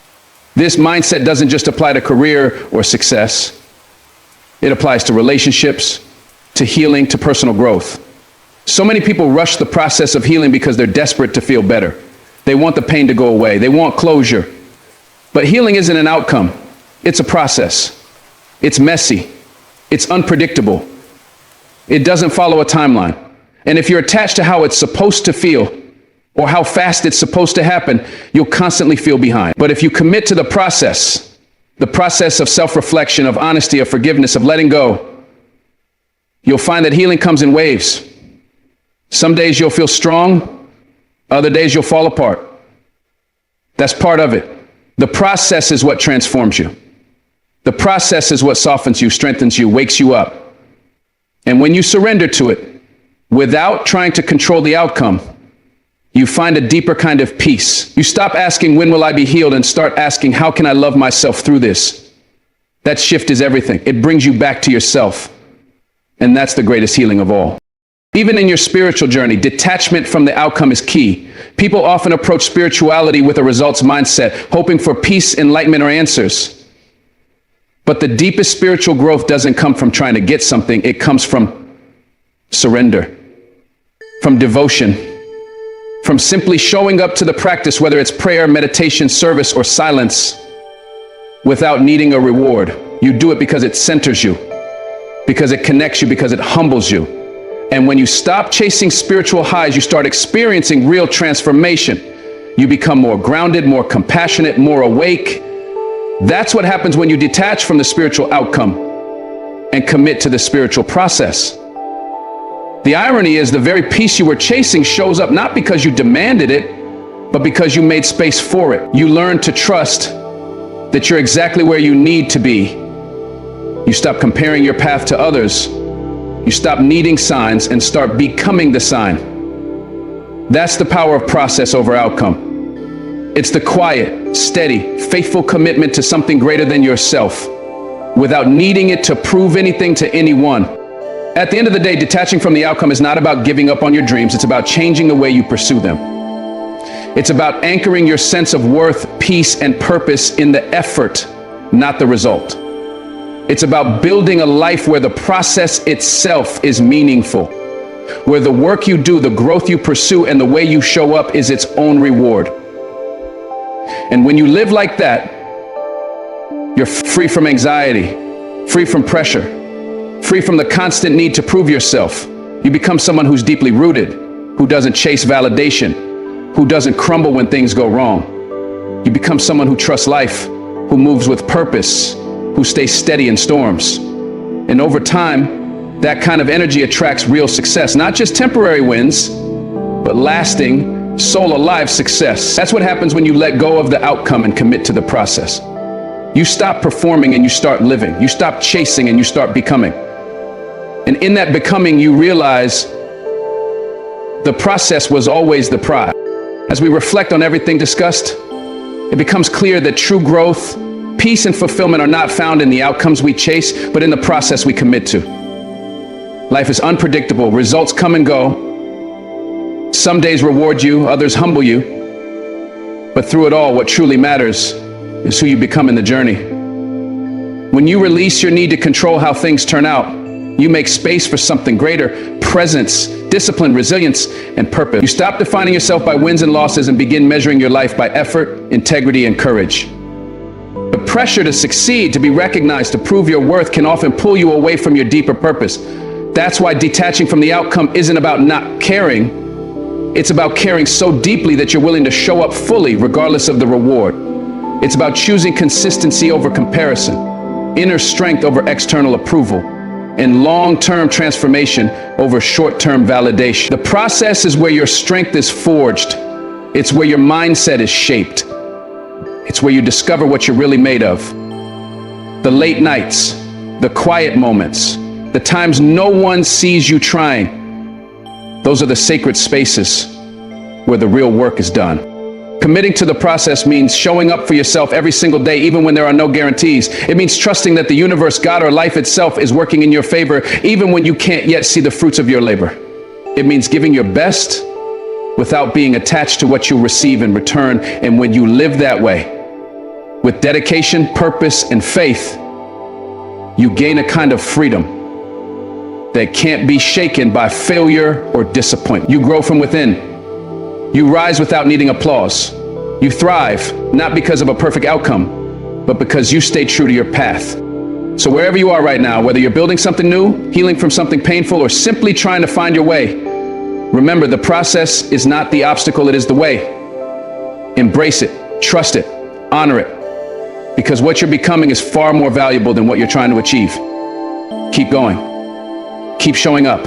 This mindset doesn't just apply to career or success. It applies to relationships, to healing, to personal growth. So many people rush the process of healing because they're desperate to feel better. They want the pain to go away. They want closure. But healing isn't an outcome. It's a process. It's messy. It's unpredictable. It doesn't follow a timeline. And if you're attached to how it's supposed to feel or how fast it's supposed to happen, you'll constantly feel behind. But if you commit to the process of self-reflection, of honesty, of forgiveness, of letting go, you'll find that healing comes in waves. Some days you'll feel strong, other days you'll fall apart. That's part of it. The process is what transforms you. The process is what softens you, strengthens you, wakes you up. And when you surrender to it, without trying to control the outcome, you find a deeper kind of peace. You stop asking, when will I be healed? And start asking, how can I love myself through this? That shift is everything. It brings you back to yourself. And that's the greatest healing of all. Even in your spiritual journey, detachment from the outcome is key. People often approach spirituality with a results mindset, hoping for peace, enlightenment, or answers. But the deepest spiritual growth doesn't come from trying to get something. It comes from surrender, from devotion, from simply showing up to the practice, whether it's prayer, meditation, service, or silence, without needing a reward. You do it because it centers you, because it connects you, because it humbles you. And when you stop chasing spiritual highs, you start experiencing real transformation. You become more grounded, more compassionate, more awake. That's what happens when you detach from the spiritual outcome and commit to the spiritual process. The irony is the very peace you were chasing shows up not because you demanded it, but because you made space for it. You learn to trust that you're exactly where you need to be. You stop comparing your path to others. You stop needing signs and start becoming the sign. That's the power of process over outcome. It's the quiet, steady, faithful commitment to something greater than yourself, without needing it to prove anything to anyone. At the end of the day, detaching from the outcome is not about giving up on your dreams. It's about changing the way you pursue them. It's about anchoring your sense of worth, peace, and purpose in the effort, not the result. It's about building a life where the process itself is meaningful, where the work you do, the growth you pursue, and the way you show up is its own reward. And when you live like that, you're free from anxiety, free from pressure, free from the constant need to prove yourself. You become someone who's deeply rooted, who doesn't chase validation, who doesn't crumble when things go wrong. You become someone who trusts life, who moves with purpose, who stays steady in storms. And over time, that kind of energy attracts real success, not just temporary wins, but lasting, soul-alive success. That's what happens when you let go of the outcome and commit to the process. You stop performing and you start living. You stop chasing and you start becoming. And in that becoming, you realize the process was always the prize. As we reflect on everything discussed, it becomes clear that true growth, peace, and fulfillment are not found in the outcomes we chase, but in the process we commit to. Life is unpredictable. Results come and go. Some days reward you, others humble you. But through it all, what truly matters is who you become in the journey. When you release your need to control how things turn out, you make space for something greater: presence, discipline, resilience, and purpose. You stop defining yourself by wins and losses and begin measuring your life by effort, integrity, and courage. The pressure to succeed, to be recognized, to prove your worth can often pull you away from your deeper purpose. That's why detaching from the outcome isn't about not caring. It's about caring so deeply that you're willing to show up fully, regardless of the reward. It's about choosing consistency over comparison, inner strength over external approval, and long-term transformation over short-term validation. The process is where your strength is forged. It's where your mindset is shaped. It's where you discover what you're really made of. The late nights, the quiet moments, the times no one sees you trying, those are the sacred spaces where the real work is done. Committing to the process means showing up for yourself every single day, even when there are no guarantees. It means trusting that the universe, God, or life itself is working in your favor, even when you can't yet see the fruits of your labor. It means giving your best without being attached to what you'll receive in return. And when you live that way, with dedication, purpose, and faith, you gain a kind of freedom that can't be shaken by failure or disappointment. You grow from within. You rise without needing applause. You thrive, not because of a perfect outcome, but because you stay true to your path. So wherever you are right now, whether you're building something new, healing from something painful, or simply trying to find your way, remember, the process is not the obstacle, it is the way. Embrace it, trust it, honor it, because what you're becoming is far more valuable than what you're trying to achieve. Keep going. Keep showing up.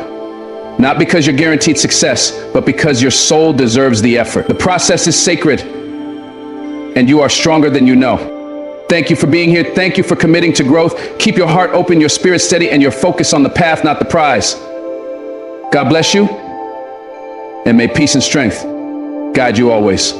Not because you're guaranteed success, but because your soul deserves the effort. The process is sacred, and you are stronger than you know. Thank you for being here. Thank you for committing to growth. Keep your heart open, your spirit steady, and your focus on the path, not the prize. God bless you, and may peace and strength guide you always.